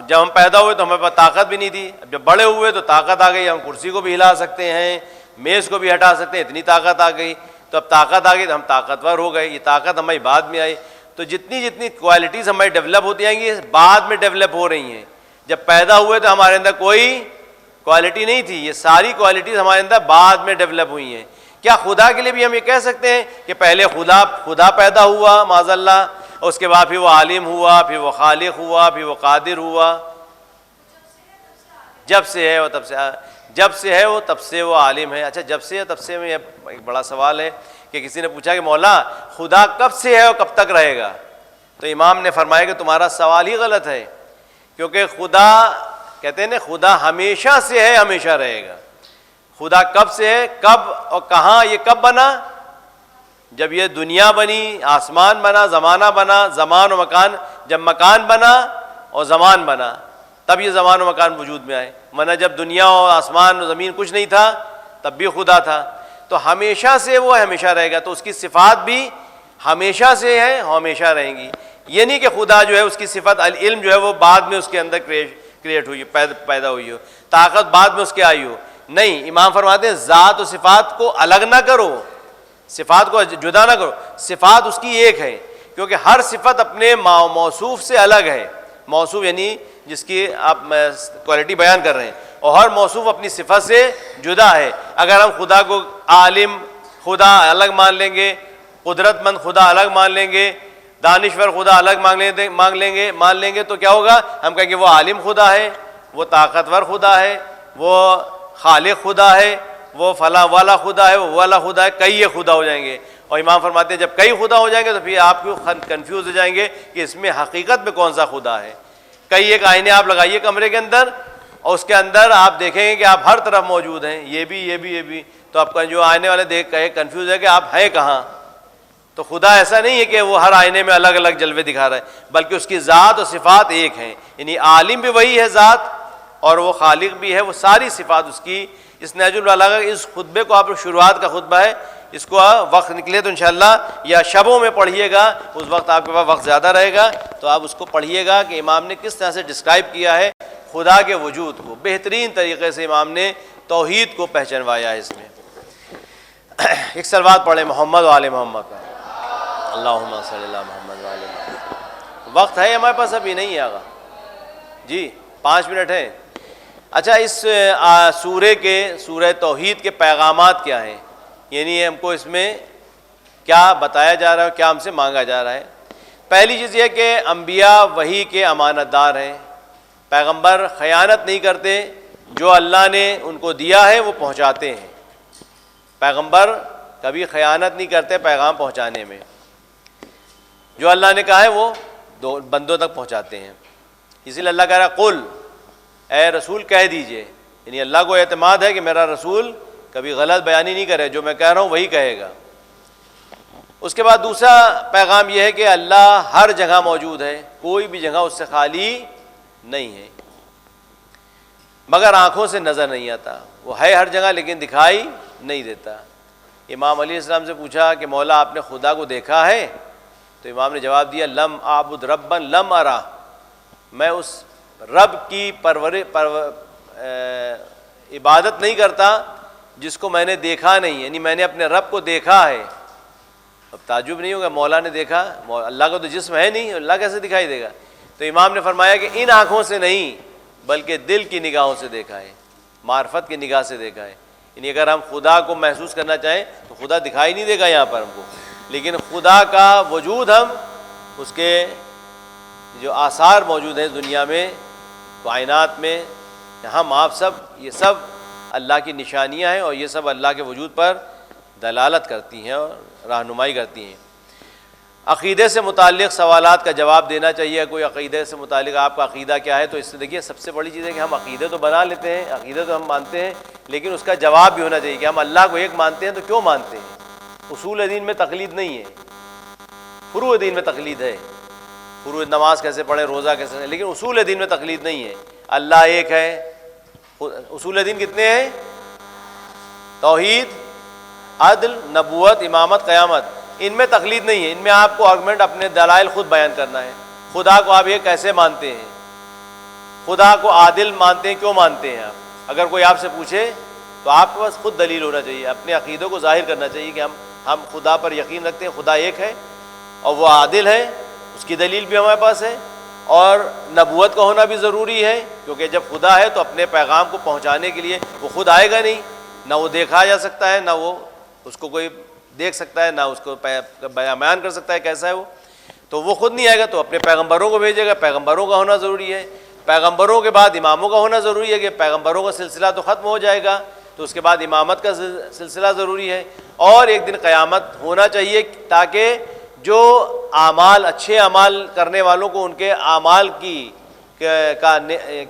جب ہم پیدا ہوئے تو ہمارے پاس طاقت بھی نہیں تھی، اب جب بڑے ہوئے تو طاقت آ گئی، ہم کرسی کو بھی ہلا سکتے ہیں، میز کو بھی ہٹا سکتے ہیں، اتنی طاقت آ گئی. تو اب طاقت آ گئی تو ہم طاقتور ہو گئے. یہ طاقت ہماری بعد میں آئی. تو جتنی کوالٹیز ہماری ڈیولپ ہوتی جائیں گی بعد میں ڈیولپ ہو رہی ہیں. جب پیدا ہوئے تو ہمارے اندر کوئی کوالٹی نہیں تھی، یہ ساری کوالٹیز ہمارے اندر بعد میں ڈیولپ ہوئی ہیں. کیا خدا کے لیے بھی ہم یہ کہہ سکتے ہیں کہ پہلے خدا پیدا ہوا معاذ اللہ، اور اس کے بعد پھر وہ عالم ہوا، پھر وہ خالق ہوا، پھر وہ قادر ہوا؟ جب سے ہے وہ تب سے وہ عالم ہے. اچھا، جب سے ہے تب سے میں ایک بڑا سوال ہے کہ کسی نے پوچھا کہ مولا خدا کب سے ہے اور کب تک رہے گا؟ تو امام نے فرمایا کہ تمہارا سوال ہی غلط ہے، کیونکہ خدا کہتے ہیں نا خدا ہمیشہ سے ہے، ہمیشہ رہے گا. خدا کب سے ہے، کب اور کہاں؟ یہ کب بنا؟ جب یہ دنیا بنی، آسمان بنا، زمانہ بنا، زمان و مکان، جب مکان بنا اور زمان بنا تب یہ زمان و مکان وجود میں آئے. ورنہ جب دنیا اور آسمان اور زمین کچھ نہیں تھا تب بھی خدا تھا. تو ہمیشہ سے وہ ہمیشہ رہے گا، تو اس کی صفات بھی ہمیشہ سے ہیں، ہمیشہ رہیں گی. یہ نہیں کہ خدا جو ہے اس کی صفت العلم جو ہے وہ بعد میں اس کے اندر کریٹ ہوئی، پیدا ہوئی ہو، طاقت بعد میں اس کے آئی ہو. نہیں، امام فرماتے ہیں ذات و صفات کو الگ نہ کرو، صفات کو جدا نہ کرو، صفات اس کی ایک ہے، کیونکہ ہر صفت اپنے موصوف سے الگ ہے. موصوف یعنی جس کی آپ کوالٹی بیان کر رہے ہیں، اور ہر موصوف اپنی صفت سے جدا ہے. اگر ہم خدا کو عالم خدا الگ مان لیں گے، قدرت مند خدا الگ مان لیں گے، دانشور خدا الگ مان لیں گے تو کیا ہوگا؟ ہم کہیں گے وہ عالم خدا ہے، وہ طاقتور خدا ہے، وہ خالق خدا ہے، وہ فلاں والا خدا ہے، وہ والا خدا ہے، کئی خدا ہو جائیں گے. اور امام فرماتے ہیں جب کئی خدا ہو جائیں گے تو پھر آپ کو کنفیوز ہو جائیں گے کہ اس میں حقیقت میں کون سا خدا ہے. کئی ایک آئینے آپ لگائیے کمرے کے اندر اور اس کے اندر آپ دیکھیں گے کہ آپ ہر طرف موجود ہیں، یہ بھی، تو آپ کا جو آئینے والے دیکھ کے کنفیوز ہے کہ آپ ہیں کہاں. تو خدا ایسا نہیں ہے کہ وہ ہر آئینے میں الگ الگ جلوے دکھا رہا ہے، بلکہ اس کی ذات اور صفات ایک ہیں. یعنی عالم بھی وہی ہے ذات اور وہ خالق بھی ہے، وہ ساری صفات اس کی. اس نہج البلاغہ اس خطبے کو آپ شروعات کا خطبہ ہے، اس کو وقت نکلے تو انشاءاللہ یا شبوں میں پڑھیے گا، اس وقت آپ کے پاس وقت زیادہ رہے گا تو آپ اس کو پڑھیے گا کہ امام نے کس طرح سے ڈسکرائب کیا ہے خدا کے وجود کو. بہترین طریقے سے امام نے توحید کو پہچنوایا ہے. اس میں ایک صلوات پڑھیں محمد و آل محمد کا. اللہم صلی اللہ محمد و آل محمد. وقت ہے ہمارے پاس؟ ابھی نہیں ہے آگا جی، 5 منٹ ہے. اچھا، اس سورہ توحید کے پیغامات کیا ہیں؟ یعنی ہم کو اس میں کیا بتایا جا رہا ہے، کیا ہم سے مانگا جا رہا ہے؟ پہلی چیز یہ کہ انبیاء وحی کے امانت دار ہیں، پیغمبر خیانت نہیں کرتے، جو اللہ نے ان کو دیا ہے وہ پہنچاتے ہیں، پیغمبر کبھی خیانت نہیں کرتے پیغام پہنچانے میں، جو اللہ نے کہا ہے وہ بندوں تک پہنچاتے ہیں۔ اسی لیے اللہ کہہ رہا ہے قل، اے رسول کہہ دیجئے، یعنی اللہ کو اعتماد ہے کہ میرا رسول کبھی غلط بیانی نہیں کرے، جو میں کہہ رہا ہوں وہی کہے گا۔ اس کے بعد دوسرا پیغام یہ ہے کہ اللہ ہر جگہ موجود ہے، کوئی بھی جگہ اس سے خالی نہیں ہے، مگر آنکھوں سے نظر نہیں آتا، وہ ہے ہر جگہ لیکن دکھائی نہیں دیتا۔ امام علیہ السلام سے پوچھا کہ مولا آپ نے خدا کو دیکھا ہے؟ تو امام نے جواب دیا لم اعبد ربا لم ارا، میں اس رب کی عبادت نہیں کرتا جس کو میں نے دیکھا نہیں، یعنی میں نے اپنے رب کو دیکھا ہے۔ اب تعجب نہیں ہوگا، مولا نے دیکھا، اللہ کا تو جسم ہے نہیں، اللہ کیسے دکھائی دے گا؟ تو امام نے فرمایا کہ ان آنکھوں سے نہیں بلکہ دل کی نگاہوں سے دیکھا ہے، معرفت کی نگاہ سے دیکھا ہے۔ یعنی اگر ہم خدا کو محسوس کرنا چاہیں تو خدا دکھائی نہیں دے گا یہاں پر ہم کو، لیکن خدا کا وجود ہم اس کے جو آثار موجود ہیں دنیا میں، کائنات میں، ہم آپ سب، یہ سب اللہ کی نشانیاں ہیں اور یہ سب اللہ کے وجود پر دلالت کرتی ہیں اور رہنمائی کرتی ہیں۔ عقیدے سے متعلق سوالات کا جواب دینا چاہیے، کوئی عقیدے سے متعلق آپ کا عقیدہ کیا ہے، تو اس سے دیکھیے سب سے بڑی چیز ہے کہ ہم عقیدے تو بنا لیتے ہیں، عقیدے تو ہم مانتے ہیں، لیکن اس کا جواب بھی ہونا چاہیے کہ ہم اللہ کو ایک مانتے ہیں تو کیوں مانتے ہیں۔ اصول دین میں تقلید نہیں ہے، فروع دین میں تقلید ہے، فروع نماز کیسے پڑھیں، روزہ کیسے پڑھیں، لیکن اصول دین میں تقلید نہیں ہے۔ اللہ ایک ہے، اصول دین کتنے ہیں؟ توحید، عدل، نبوت، امامت، قیامت، ان میں تقلید نہیں ہے، ان میں آپ کو آرگومنٹ اپنے دلائل خود بیان کرنا ہے۔ خدا کو آپ یہ کیسے مانتے ہیں، خدا کو عادل مانتے ہیں، کیوں مانتے ہیں آپ؟ اگر کوئی آپ سے پوچھے تو آپ کے پاس خود دلیل ہونا چاہیے، اپنے عقیدوں کو ظاہر کرنا چاہیے کہ ہم خدا پر یقین رکھتے ہیں، خدا ایک ہے اور وہ عادل ہے، اس کی دلیل بھی ہمارے پاس ہے، اور نبوت کا ہونا بھی ضروری ہے، کیونکہ جب خدا ہے تو اپنے پیغام کو پہنچانے کے لیے وہ خود آئے گا نہیں، نہ وہ دیکھا جا سکتا ہے، نہ وہ اس کو کوئی دیکھ سکتا ہے، نہ اس کو بیان کر سکتا ہے کیسا ہے وہ، تو وہ خود نہیں آئے گا تو اپنے پیغمبروں کو بھیجے گا، پیغمبروں کا ہونا ضروری ہے، پیغمبروں کے بعد اماموں کا ہونا ضروری ہے کہ پیغمبروں کا سلسلہ تو ختم ہو جائے گا تو اس کے بعد امامت کا سلسلہ ضروری ہے، اور ایک دن قیامت ہونا چاہیے تاکہ جو اعمال، اچھے اعمال کرنے والوں کو ان کے اعمال کا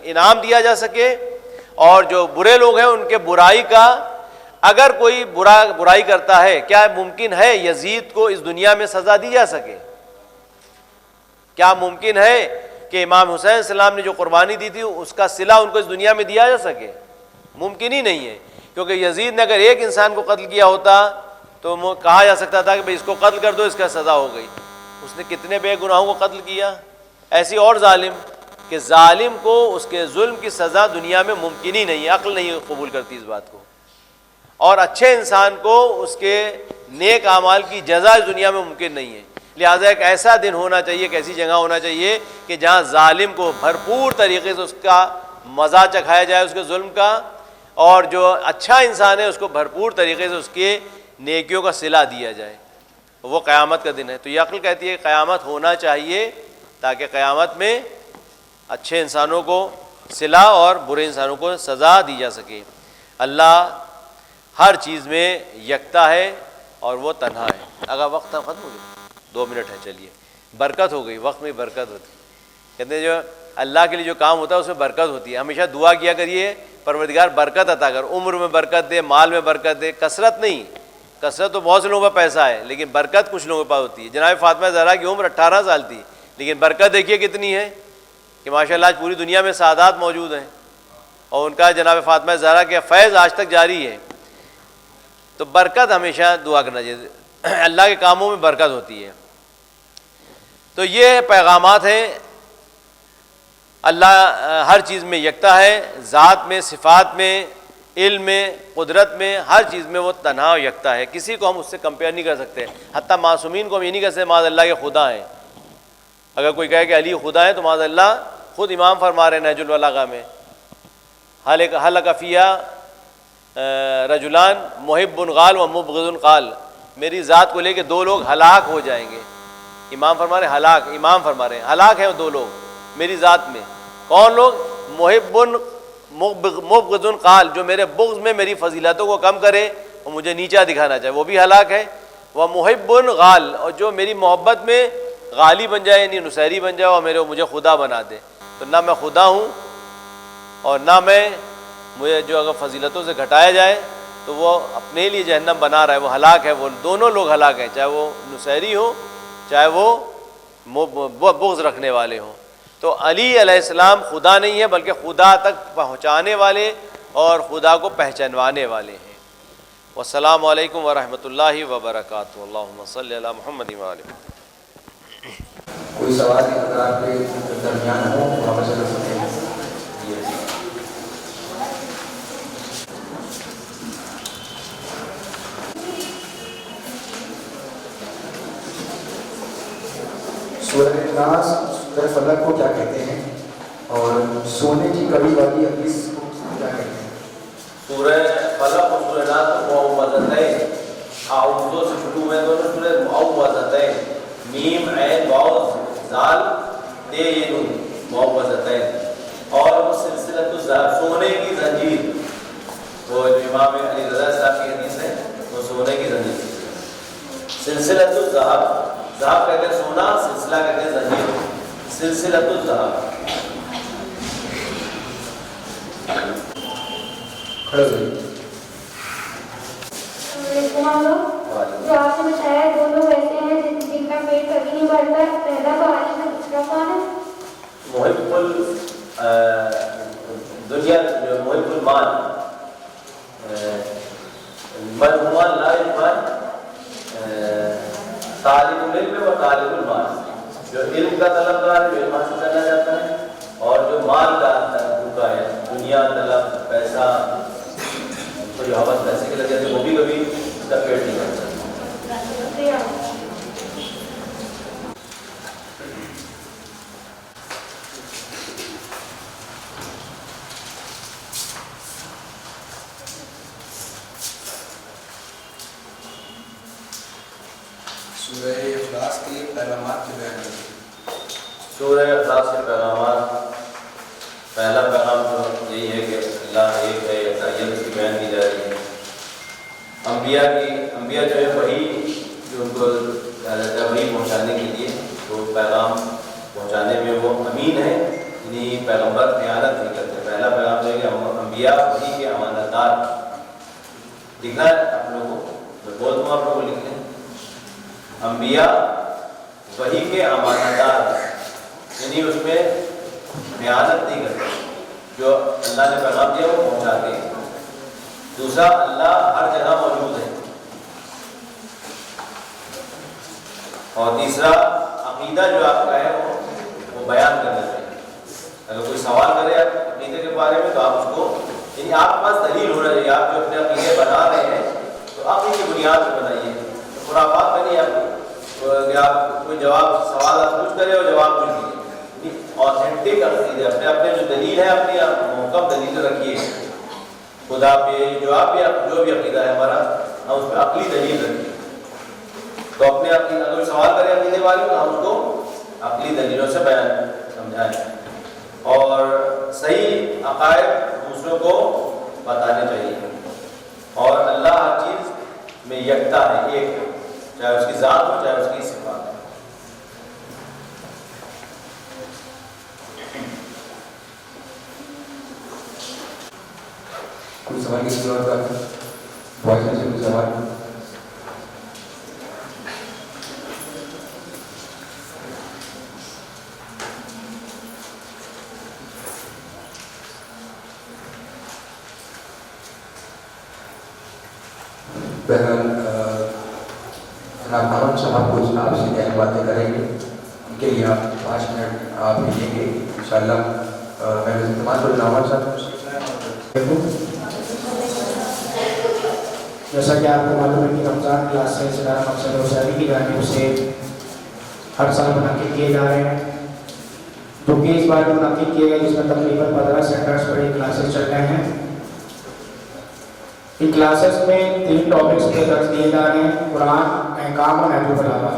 انعام دیا جا سکے، اور جو برے لوگ ہیں ان کے برائی کا، اگر کوئی برائی کرتا ہے، کیا ممکن ہے یزید کو اس دنیا میں سزا دی جا سکے؟ کیا ممکن ہے کہ امام حسین علیہ السلام نے جو قربانی دی تھی اس کا صلہ ان کو اس دنیا میں دیا جا سکے؟ ممکن ہی نہیں ہے، کیونکہ یزید نے اگر ایک انسان کو قتل کیا ہوتا تو کہا جا سکتا تھا کہ بھئی اس کو قتل کر دو، اس کا سزا ہو گئی۔ اس نے کتنے بے گناہوں کو قتل کیا، ایسی اور ظالم، کہ ظالم کو اس کے ظلم کی سزا دنیا میں ممکن ہی نہیں ہے، عقل نہیں قبول کرتی اس بات کو، اور اچھے انسان کو اس کے نیک اعمال کی جزا اس دنیا میں ممکن نہیں ہے۔ لہٰذا ایک ایسا دن ہونا چاہیے، ایک ایسی جگہ ہونا چاہیے کہ جہاں ظالم کو بھرپور طریقے سے اس کا مزہ چکھایا جائے اس کے ظلم کا، اور جو اچھا انسان ہے اس کو بھرپور طریقے سے اس کے نیکیوں کا صلہ دیا جائے، وہ قیامت کا دن ہے۔ تو یہ عقل کہتی ہے کہ قیامت ہونا چاہیے تاکہ قیامت میں اچھے انسانوں کو صلہ اور برے انسانوں کو سزا دی جا سکے۔ اللہ ہر چیز میں یکتا ہے اور وہ تنہا ہے۔ اگر وقت ختم ہو گیا، 2 منٹ ہے، چلیے، برکت ہو گئی، وقت میں برکت ہوتی ہے۔ کہتے ہیں جو اللہ کے لیے جو کام ہوتا ہے اس میں برکت ہوتی ہے۔ ہمیشہ دعا کیا کریے پروردگار برکت عطا کر، عمر میں برکت دے، مال میں برکت دے، کثرت نہیں، کثرت تو بہت سے لوگوں کا پیسہ ہے لیکن برکت کچھ لوگوں کے پاس ہوتی ہے۔ جناب فاطمہ زہرا کی عمر 18 سال تھی لیکن برکت دیکھیے کتنی ہے کہ ماشاءاللہ آج پوری دنیا میں سعادات موجود ہیں، اور ان کا جناب فاطمہ زہرا کے فیض آج تک جاری ہے۔ تو برکت ہمیشہ دعا کرنا چاہیے، اللہ کے کاموں میں برکت ہوتی ہے۔ تو یہ پیغامات ہیں، اللہ ہر چیز میں یکتا ہے، ذات میں، صفات میں، علم میں، قدرت میں، ہر چیز میں وہ تنہا اور یکتا ہے، کسی کو ہم اس سے کمپیئر نہیں کر سکتے۔ حتیٰ معصومین کو ہم یہ نہیں کہہ سکتے معاذ اللہ کے خدا ہیں۔ اگر کوئی کہے کہ علی خدا ہے تو معاذ اللہ، خود امام فرما رہے ہیں نہج البلاغہ میں، حلق فیہا رجلان محب قال و مبغض قال، میری ذات کو لے کے دو لوگ ہلاک ہو جائیں گے. امام فرما رہے ہیں ہلاک، امام فرما رہے ہیں ہلاک ہیں وہ دو لوگ میری ذات میں. کون لوگ؟ محب مبغض قال، جو میرے بغض میں میری فضیلتوں کو کم کرے اور مجھے نیچا دکھانا چاہے، وہ بھی ہلاک ہے. وہ محب غال، اور جو میری محبت میں غالی بن جائے یعنی نصیری بن جائے اور مجھے خدا بنا دے. تو نہ میں خدا ہوں اور نہ مجھے جو اگر فضیلتوں سے گھٹایا جائے تو وہ اپنے لیے جہنم بنا رہا ہے، وہ ہلاک ہے. وہ دونوں لوگ ہلاک ہیں، چاہے وہ نصیری ہوں چاہے وہ بغض رکھنے والے ہوں. تو علی علیہ السلام خدا نہیں ہے بلکہ خدا تک پہنچانے والے اور خدا کو پہچانوانے والے ہیں. والسلام علیکم ورحمۃ اللہ وبرکاتہ. اللہم صلی علی محمد و آلہ. کوئی سوال اگر آپ کے درمیان ہو وہاں پر چل سکتے ہیں. سورہ اخلاص سورہ فلق کو کیا کہتے ہیں اور سونے کی کڑی والی حدیث کو کیا کہتے ہیں؟ سورہ فلق اور سورہ ناس معوذتین، اعوذ سے شروع میں دونوں سورہ معوذتین، میم عین واو زال تے یہ نون، معوذتین. اور وہ سلسلۃ الذہب، سونے کی زنجیر، وہ جو امام علی رضا صاحب کی حدیث ہے وہ سونے کی زنجیر. سلسلۃ الذہب، ذہب کہتے ہیں سونا، سلسلہ کہتے ہیں زنجیر. سلسلۃ الذہب. جو آپ نے بتایا دو لوگ ایسے ہیں جن کا پیٹ کبھی نہیں بھرتا، پہلا بارش میں دوسرا کون ہے؟ محب الدنیا، محب المال، مجموعہ لا علم، طالب العلم و طالب المال، جو علم کا طلبگار ہے جو علم حاصل کرنا چاہتا ہے، اور جو مال کا بھوکا ہے، دنیا طلب، پیسہ، تو جو حوث پیسے کے لگ جاتے ہیں وہ بھی کبھی اس کا پیٹ نہیں بھر سکتا. سورہ اخلاص کے پیغامات کے بیان کریں. سورہ اخلاص کے پیغامات، پہلا پیغام تو یہی ہے کہ اللہ ایک ہے، یکتائیت اس کی بیان کی جا رہی ہے. انبیاء جو ہے وہی جو ان کو تبلیغ پہنچانے کے لیے وہ پیغام پہنچانے میں وہ امین ہے، یعنی پیغمبر خیانت نہیں کرتے. پہلا پیغام جو ہے کہ انبیاء وہی کے امانت دار. لکھا ہے آپ لوگوں کو، میں بول دوں آپ لوگوں کو لکھ لیں. انبیاء وہی کے امانت دار، یعنی اس میں خیانت نہیں کرتے، جو اللہ نے پیغام دیا وہ پہنچاتے ہیں. دوسرا، اللہ ہر جگہ موجود ہے. اور تیسرا، عقیدہ جو آپ کا ہے وہ بیان کرنا چاہیے. اگر کوئی سوال کرے آپ عقیدے کے بارے میں تو آپ اس کو، یعنی آپ کے پاس دلیل ہونا چاہیے. آپ جو اپنے عقیدے بنا رہے ہیں تو عقیدے کی بنیاد پہ بنائیے. خرافات میں نہیں کہ آپ کوئی جواب سوال آپ پوچھ کرے اور جواب پوچھ دیجیے. آتھینٹک عقیدے اپنے جو دلیل ہے اپنی محکم دلیل رکھیے. خدا پہ جو بھی عقیدہ ہے ہمارا، ہم اس پہ عقلی دلیل رکھیے. تو اپنے عقیدہ اگر سوال کرے عقیدے والے تو ہم اس کو عقلی دلیلوں سے بیان سمجھائیں اور صحیح عقائد دوسروں کو بتانے چاہیے. اور اللہ ہر چیز میں یکتا ہے، ایک ہے، چاہے اس کی ذات ہو چاہے اس کی صفات ہو. کوئی سوال کی ضرورت ہے؟ وائس میں سے کوئی سوال؟ بہرحال جناب محمد صاحب کچھ آپ سے کیا باتیں کریں گے، ان کے لیے آپ 5 منٹ آپ لیں گے انشاءاللہ. میں اعتماد پر محمد صاحب، جیسا کہ آپ کو معلوم ہے کہ رمضان کلاس سے ادارہ مقصد حسینی کی جانب سے ہر سال منعقد کیے جا رہے ہیں، جو کہ اس بار منعقد کیے گئے جس میں تقریباً 15 سینٹرز پر یہ کلاسز چل رہے ہیں. ان کلاسز میں 3 ٹاپکس پہ درس دیے جا رہے ہیں: قرآن، احکام اور نحو البلاغہ۔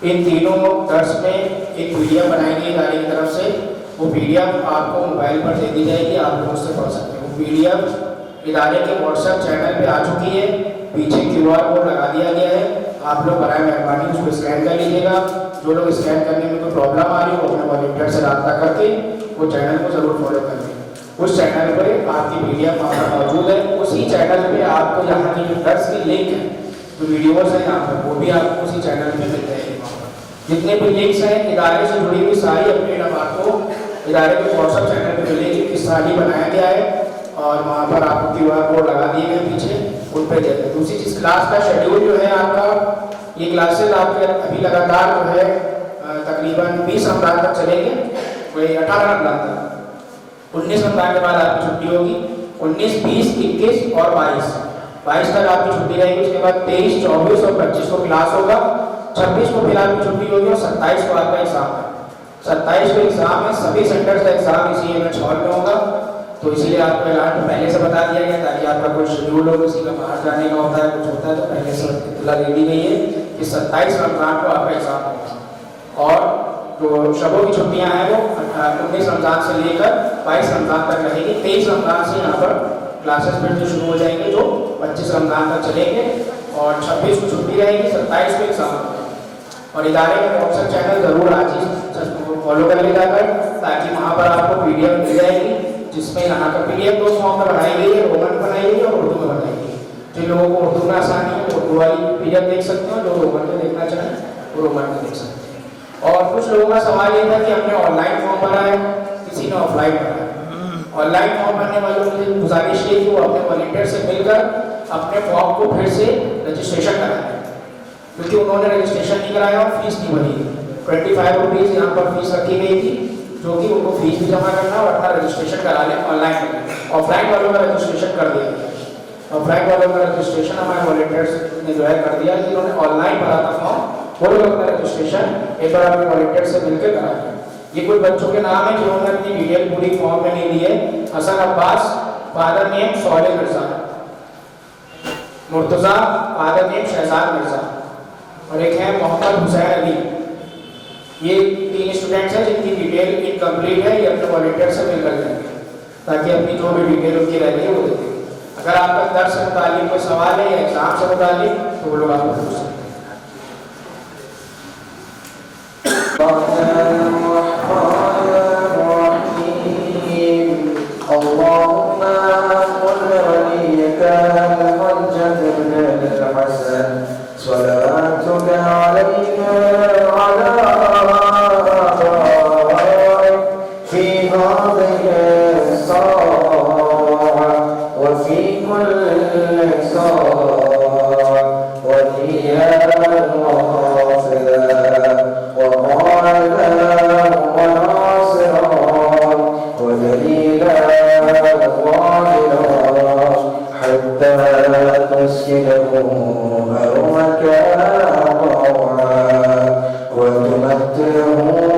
ان تینوں درس میں ایک پی ڈی ایف بنائی گئی ادارے کی طرف سے، وہ پی ڈی ایف آپ کو موبائل پر دے دی جائے گی، آپ لوگ اس سے پڑھ سکتے ہیں۔ وہ پی ڈی ایف ادارے کے واٹس ایپ چینل پہ آ چکی ہے، پیچھے QR کوڈ لگا دیا گیا ہے، آپ لوگ برائے مہربانی اس کو اسکین کر لیجیے گا۔ جو لوگ اسکین کرنے میں کوئی پرابلم آ رہی ہو اپنے والنٹیئر سے رابطہ کر کے وہ چینل کو ضرور فالو کر لیں۔ اس چینل پہ آپ کی پی ڈی ایف موجود ہے، اسی چینل پہ آپ کو یہاں کی جو درس کی لنک ہے، جو ویڈیوز ہیں یہاں پر، وہ بھی آپ کو اسی چینل پہ مل جائے گی۔ جتنے بھی لنکس ہیں ادارے سے جڑی ہوئی ساری اپڈیٹ اب آپ کو ادارے کے واٹس ایپ چینل پہ ملے گی، کس طرح بنایا گیا ہے، اور وہاں پر آپ کو QR کوڈ لگا دیے گئے پیچھے، ان پہ جاتے ہیں۔ دوسری چیز، کلاس کا شیڈیول جو ہے آپ کا، یہ کلاسز آپ کے ابھی لگاتار جو ہے تقریباً 20 رمضان تک چلیں گے، کوئی 18 رمضان تک، 19 رمضان کے بعد آپ کی چھٹی ہوگی، 19، 20، 21 اور 22 تک آپ کی چھٹی رہے گی۔ اس کے بعد 23، 24 اور 25 کو کلاس ہوگا، 26 کو پھر آپ کی چھٹی ہوگی، اور 27 کو آپ کا ایگزام ہے۔ 27 کو ایگزام ہے، سبھی سینٹرز کا ایگزام اسی MH ہال میں ہوگا، تو اسی لیے آپ کو اعلان پہلے سے بتا دیا گیا تاکہ آپ کا کوئی شیڈیول ہو، کسی کا باہر جانے کا ہوتا ہے، کچھ ہوتا ہے، تو پہلے سے اطلاع دے دی گئی ہے کہ 27 رمضان کو آپ کا ایگزام ہوگا۔ اور جو شبوں کی چھٹیاں ہیں وہ 19 رمضان سے لے کر 22 رمضان تک رہے گی۔ 23 رمضان سے یہاں پر کلاسز پھر جو شروع ہو جائیں گے، جو 25 رمضان تک چلیں گے، اور 26 کو چھٹی رہے گی، 27 کو ایگزام ہوگا۔ اور ادارے کا واٹس ایپ چینل ضرور آج ہی فالو کر لے جا کر، تاکہ وہاں پر آپ کو پی ڈی ایف مل جائے گی، جس میں یہاں کا پی ڈی ایف 2 فارم میں بنائی گئی ہے، رومن بنائی گئی ہے اور اردو میں بنائی گئی ہے۔ جن لوگوں کو اردو میں آسانی ہے وہ اردو والی پی ڈی ایف دیکھ سکتے ہیں، جو رومن میں دیکھنا چاہیں وہ رومن میں دیکھ سکتے ہیں۔ اور کچھ لوگوں کا سوال یہ تھا کہ ہم نے آن لائن فارم بھرا ہے، کسی نے آف لائن بھرا ہے۔ آن لائن فارم بھرنے والوں کی گزارش یہ کہ وہ اپنے والنٹیئر سے مل کر اپنے فارم کو پھر سے رجسٹریشن کرائیں، کیونکہ انہوں نے رجسٹریشن نہیں کرایا اور فیس نہیں بھری۔ 25 روپیز یہاں پر فیس رکھی گئی تھی، جو کہ ان کو فیس بھی جمع کرنا اور اپنا رجسٹریشن کرا لیں آن لائن میں۔ آف لائن والوں کا رجسٹریشن کر دیا گیا، آف لائن والوں کا رجسٹریشن ہمارے والنٹیئرس نے جو ہے کر دیا، جنہوں نے آن لائن بھرا تھا فارم، وہ لوگ اپنا رجسٹریشن ایک بار اپنے والنٹیئر سے مل کے کرا لیں۔ یہ کچھ بچوں کے نام ہیں جنہوں نے اپنی ڈیٹیل پوری فارم میں نہیں دی ہے: حسن عباس، فادر نیم صالح مرزا، مرتضیٰ، فادر نیم شہزاد مرزا، اور ایک ہے محمد حسین علی۔ یہ 3 اسٹوڈنٹس ہیں جن کی ڈیٹیل انکمپلیٹ ہے، یہ اپنے والنٹیئر سے مل کر دیں گے تاکہ اپنی جو بھی ڈیٹیل ان کی رہ گئی ہے وہ دے دیں۔ اگر آپ کا درس سے متعلق کوئی سوال ہے یا ایگزام سے متعلق تو وہ لوگ آپ کو پوچھ سکتے ہیں۔ صلواتك عليك وعلى آبائك في هذه الساعة وفي كل ساعة وديانا وحافظا وقائدا وناصرا ودليلا وظاهرا حتى تسكنه أرضك طوعا وتمتعه